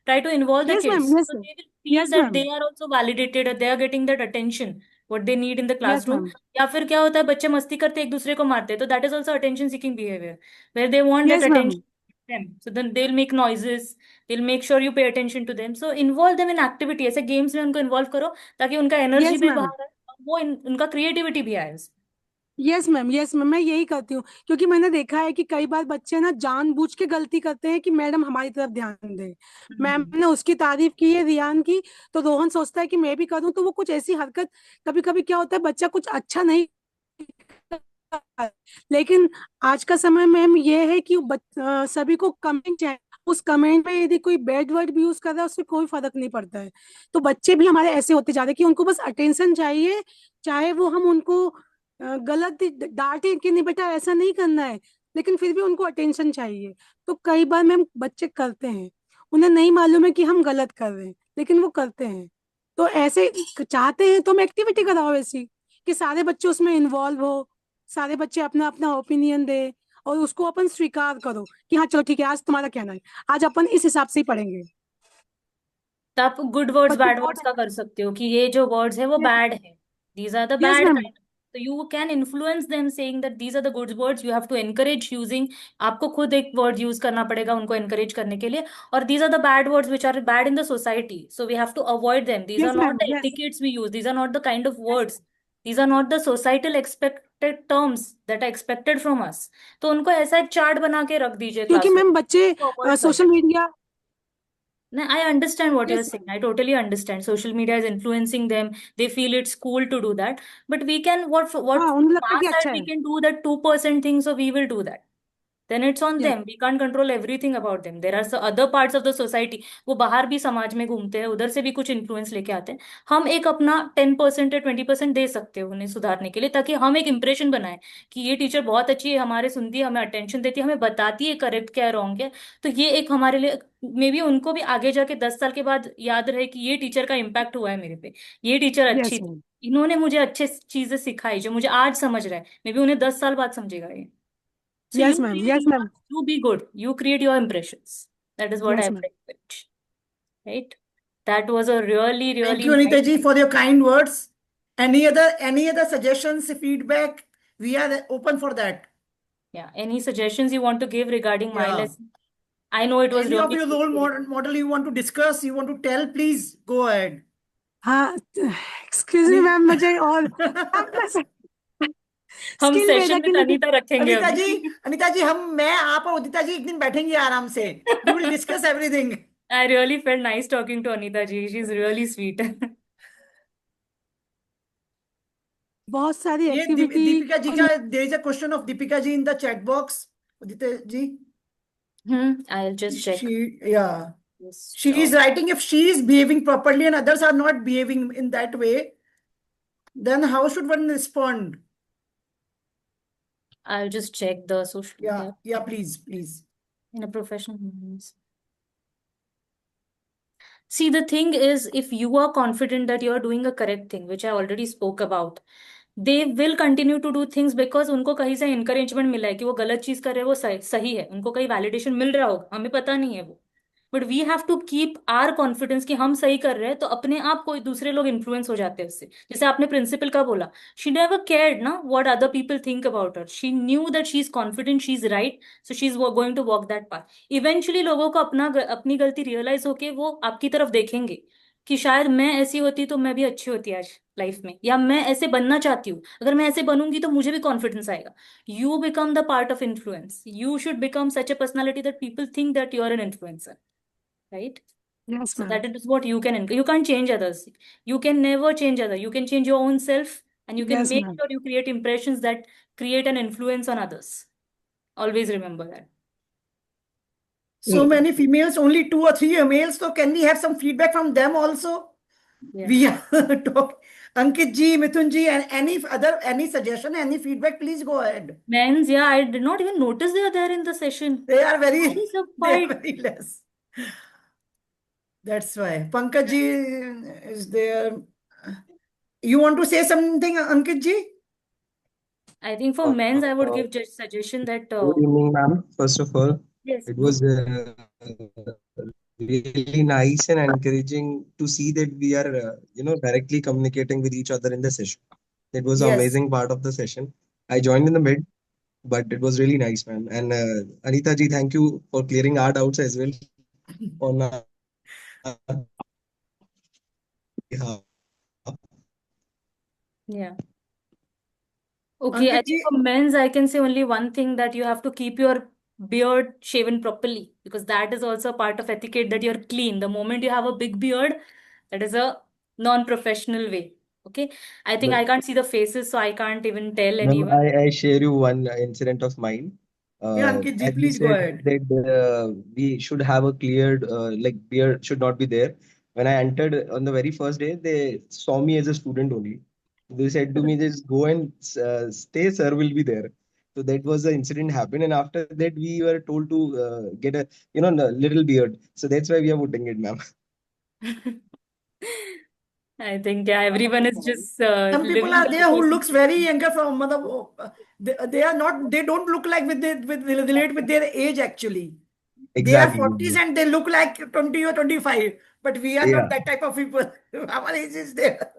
try to involve the yes ma'am, kids, yes so ma'am, they will feel yes that ma'am, they are also validated or they are getting that attention what they need in the yes classroom. Ma'am, या फिर क्या होता है, बच्चे मस्ती करते एक दूसरे को मारते हैं, तो that is also attention seeking behavior where they want that yes ma'am, attention from them, so then they'll make noises, they'll make sure you pay attention to them. So involve them in activity, ऐसे games में उनको involve करो ताकि उनका energy yes भी ma'am, बाहर आए और उनका क्रिएटिविटी भी आए उसमें। यस मैम, यस मैम, मैं यही करती हूँ, क्योंकि मैंने देखा है कि कई बार बच्चे ना जानबूझ के गलती करते हैं कि मैडम हमारी तरफ ध्यान दे। मैम ने उसकी तारीफ की है रियान की, तो रोहन सोचता है कि मैं भी करूँ, तो वो कुछ ऐसी हरकत, कभी कभी क्या होता है बच्चा कुछ अच्छा नहीं करता, लेकिन आज का समय मैम ये है कि सभी को कमेंट चाहिए, उस कमेंट में यदि कोई बैड वर्ड भी यूज कर रहा है उससे कोई फर्क नहीं पड़ता है। तो बच्चे भी हमारे ऐसे होते जा रहे हैं कि उनको बस अटेंशन चाहिए, चाहे वो हम उनको गलत डांटे कि नहीं बेटा ऐसा नहीं करना है, लेकिन फिर भी उनको अटेंशन चाहिए। तो कई बार मैम बच्चे करते हैं, उन्हें नहीं मालूम है कि हम गलत कर रहे हैं, लेकिन वो करते हैं। तो ऐसे चाहते हैं तो हम एक्टिविटी कराओ ऐसी कि सारे बच्चे उसमें इन्वॉल्व हो, सारे बच्चे अपना अपना ओपिनियन दे, और उसको अपन स्वीकार करो कि हाँ चलो ठीक है, आज तुम्हारा कहना है, आज अपन इस हिसाब से ही पढ़ेंगे। तो आप गुड वर्ड्स बच्चे बैड बहुत वर्ड्स का कर सकते हो कि ये जो वर्ड्स है वो यस बैड है, these are the yes bad ma'am, kind. तो you can influence them saying that these are the good words, you have to encourage using. आपको खुद एक वर्ड यूज करना पड़ेगा उनको एनकरेज करने के लिए। और these are the bad words which are bad in the society, so we have to avoid them. These are yes not ma'am, the yes etiquettes we use, these are not the kind of words, these are not the societal expected terms that are expected from us. तो उनको ऐसा एक chart बना के रख दीजिए क्योंकि classroom, ma'am बच्चे अवॉइड कर सोशल दें। Media, No, I understand what you're yes saying. I totally understand. Social media is influencing them. They feel it's cool to do that. But we can, what हाँ from उन्हें लगता है our कि side अच्छा we है। can do that 2% thing, so we will do that. then it's on Yeah. them. We can't control everything about them. There are some other parts of the society, वो बाहर भी समाज में घूमते हैं, उधर से भी कुछ इन्फ्लुएंस लेके आते हैं. हम एक अपना 10% या 20% दे सकते हैं उन्हें सुधारने के लिए, ताकि हम एक इंप्रेशन बनाए कि ये टीचर बहुत अच्छी है, हमारे सुनती है, हमें अटेंशन देती है, हमें बताती है करेक्ट क्या है, रॉन्ग है. तो ये एक हमारे लिए, मे बी उनको भी आगे जाके 10 साल के बाद याद रहे कि ये टीचर का इम्पैक्ट हुआ है मेरे पे, ये टीचर अच्छी Yes, थी, ma'am. इन्होंने मुझे अच्छे चीजें सिखाई जो मुझे आज समझ रहा है, मे बी उन्हें 10 साल बाद समझेगा ये. So Yes, ma'am. Yes, you ma'am. have to be good. You create your impressions. That is what Yes, I ma'am. felt. Right? That was a really, Thank really you, Anita nice. ji, for your kind words. Any other suggestions, feedback? We are open for that. Yeah. Any suggestions you want to give regarding my Yeah. lesson? I know it was Any of really your role model you want to discuss, you want to tell, please go ahead. हाँ, excuse me, Ani- ma'am, मुझे और हम skill वेदा session के with लिए अनीता रखेंगे अभी. अनीता जी मैं आप और उदिता जी एक दिन बैठेंगे आराम से. We will discuss everything. I really felt nice talking to Anita ji. She's really sweet. बहुत सारी ये एक्टिविटी दीपिका जी का, there is a question of Deepika ji in the chat box. Udita ji, I'll just check. yeah. Just, She is writing, if she is behaving properly and others are not behaving in that way, then how should one respond? I'll just check the social media Yeah, please. in a professional manner. See, the thing is, if you are confident that you are doing a correct thing, which I already spoke about, they will continue to do things because उनको कहीं से encouragement मिला है कि वो गलत चीज कर रहे हैं, वो सही है, उनको कहीं validation मिल रहा होगा, हमें पता नहीं है वो. But we have to keep our confidence कि हम सही कर रहे हैं, तो अपने आप कोई दूसरे लोग इन्फ्लुएंस हो जाते हैं उससे. जैसे आपने प्रिंसिपल का बोला, शी नेवर केयर्ड ना what other people think about her. She knew that she is confident, she is right, so she is going to walk that path. Eventually लोगों को अपनी गलती रियलाइज होके वो आपकी तरफ देखेंगे कि शायद मैं ऐसी होती तो मैं भी अच्छी होती आज लाइफ में, या मैं ऐसे बनना चाहती हूँ, अगर मैं ऐसे बनूंगी तो मुझे भी कॉन्फिडेंस आएगा. You become the part of influence. You should become such a personality that people think that you are an influencer. Right? Yes, So ma'am. that is what you you can't change others. You can never change others. You can change your own self, and you can Yes, make ma'am. sure you create impressions that create an influence on others. Always remember that. So many females, only 2 or 3 males. So can we have some feedback from them also? Yeah. We are talk. Ankit ji, Mithun ji, and any suggestion, any feedback, please go ahead. Men's, yeah, I did not even notice they are there in the session. They are very, Why so they are quiet? very less. That's why. Pankaj ji is there. You want to say something, Ankit ji? I think for men's, I would give just suggestion that Good evening, ma'am. First of all, yes, it was really nice and encouraging to see that we are, directly communicating with each other in the session. It was an Yes. amazing part of the session. I joined in the mid, but it was really nice, ma'am. And Anita ji, thank you for clearing our doubts as well on our behalf. yeah. Okay, I Ankit think ji, for men's, I can say only one thing, that you have to keep your beard shaven properly, because that is also a part of etiquette, that you're clean. The moment you have a big beard, that is a non-professional way. Okay, I think But I can't see the faces, so I can't even tell ma'am, anyone. I share you one incident of mine. yeah, Ankit ji, As you please go said ahead. that we should have a cleared, like beard should not be there. When I entered on the very first day, they saw me as a student only. They said to me, just go and stay, sir will be there. So that was the incident happened. And after that, we were told to get a, little beard. So that's why we are putting it, ma'am. I think, yeah, everyone is just Some people living are the there who opposite. looks very younger from they are not, they don't look like relate with their age actually. They are Exactly. 40s and they look like 20 or 25, but we are not Yeah. that type of people. Our age is there.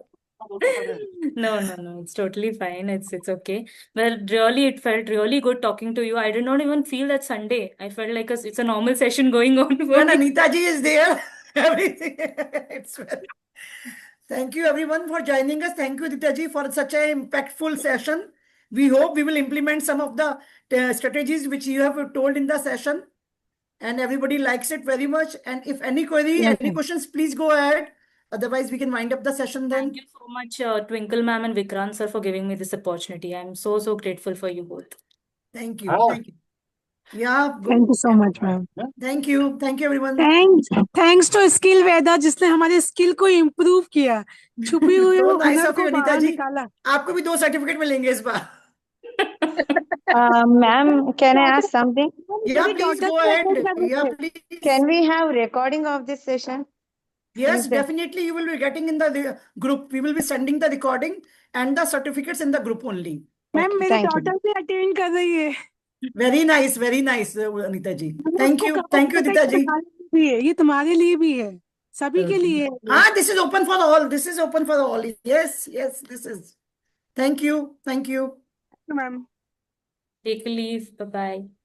No, it's totally fine. It's okay. Well, really, it felt really good talking to you. I did not even feel that Sunday. I felt like it's a normal session going on for When me. Anita ji is there, everything it's well. Thank you everyone for joining us. Thank you, Aditya ji, for such an impactful session. We hope we will implement some of the strategies which you have told in the session, and everybody likes it very much. And if any query, Yes, any ma'am. questions, please go ahead. Otherwise, we can wind up the session then. Thank you so much, Twinkle ma'am and Vikrant sir, for giving me this opportunity. I'm so grateful for you both. Thank you. Thank you. Yeah, Thank you so much, ma'am. Thank you. Thank you, everyone. Thanks to skill Veda जिसने हमारे skill को improve किया, छुपी हुई So वो nice हुनर of you, को अनीता बाहर जी. निकाला। आपको भी 2 सर्टिफिकेट मिलेंगे इस बार. Ma'am, can I ask something? Yeah, मेरी please daughter go को ahead. attend करने Yeah, they. please. Can we have recording of this session? Yes, Please. definitely you will be getting in the group. We will be sending the recording and the certificates in the group only. Ma'am मेरी thank you. Daughter भी attend कर रही है। Very nice, Anita ji. मैंने Thank उसको you. कहा Thank you, था कि Aditya ji. तुम्हारे लिए भी है, ये तुम्हारे लिए भी है, सभी के लिए है ये। Ah, this is open for all. This is open for all. Yes, this is. Thank you. Ma'am Take a leave. Bye-bye.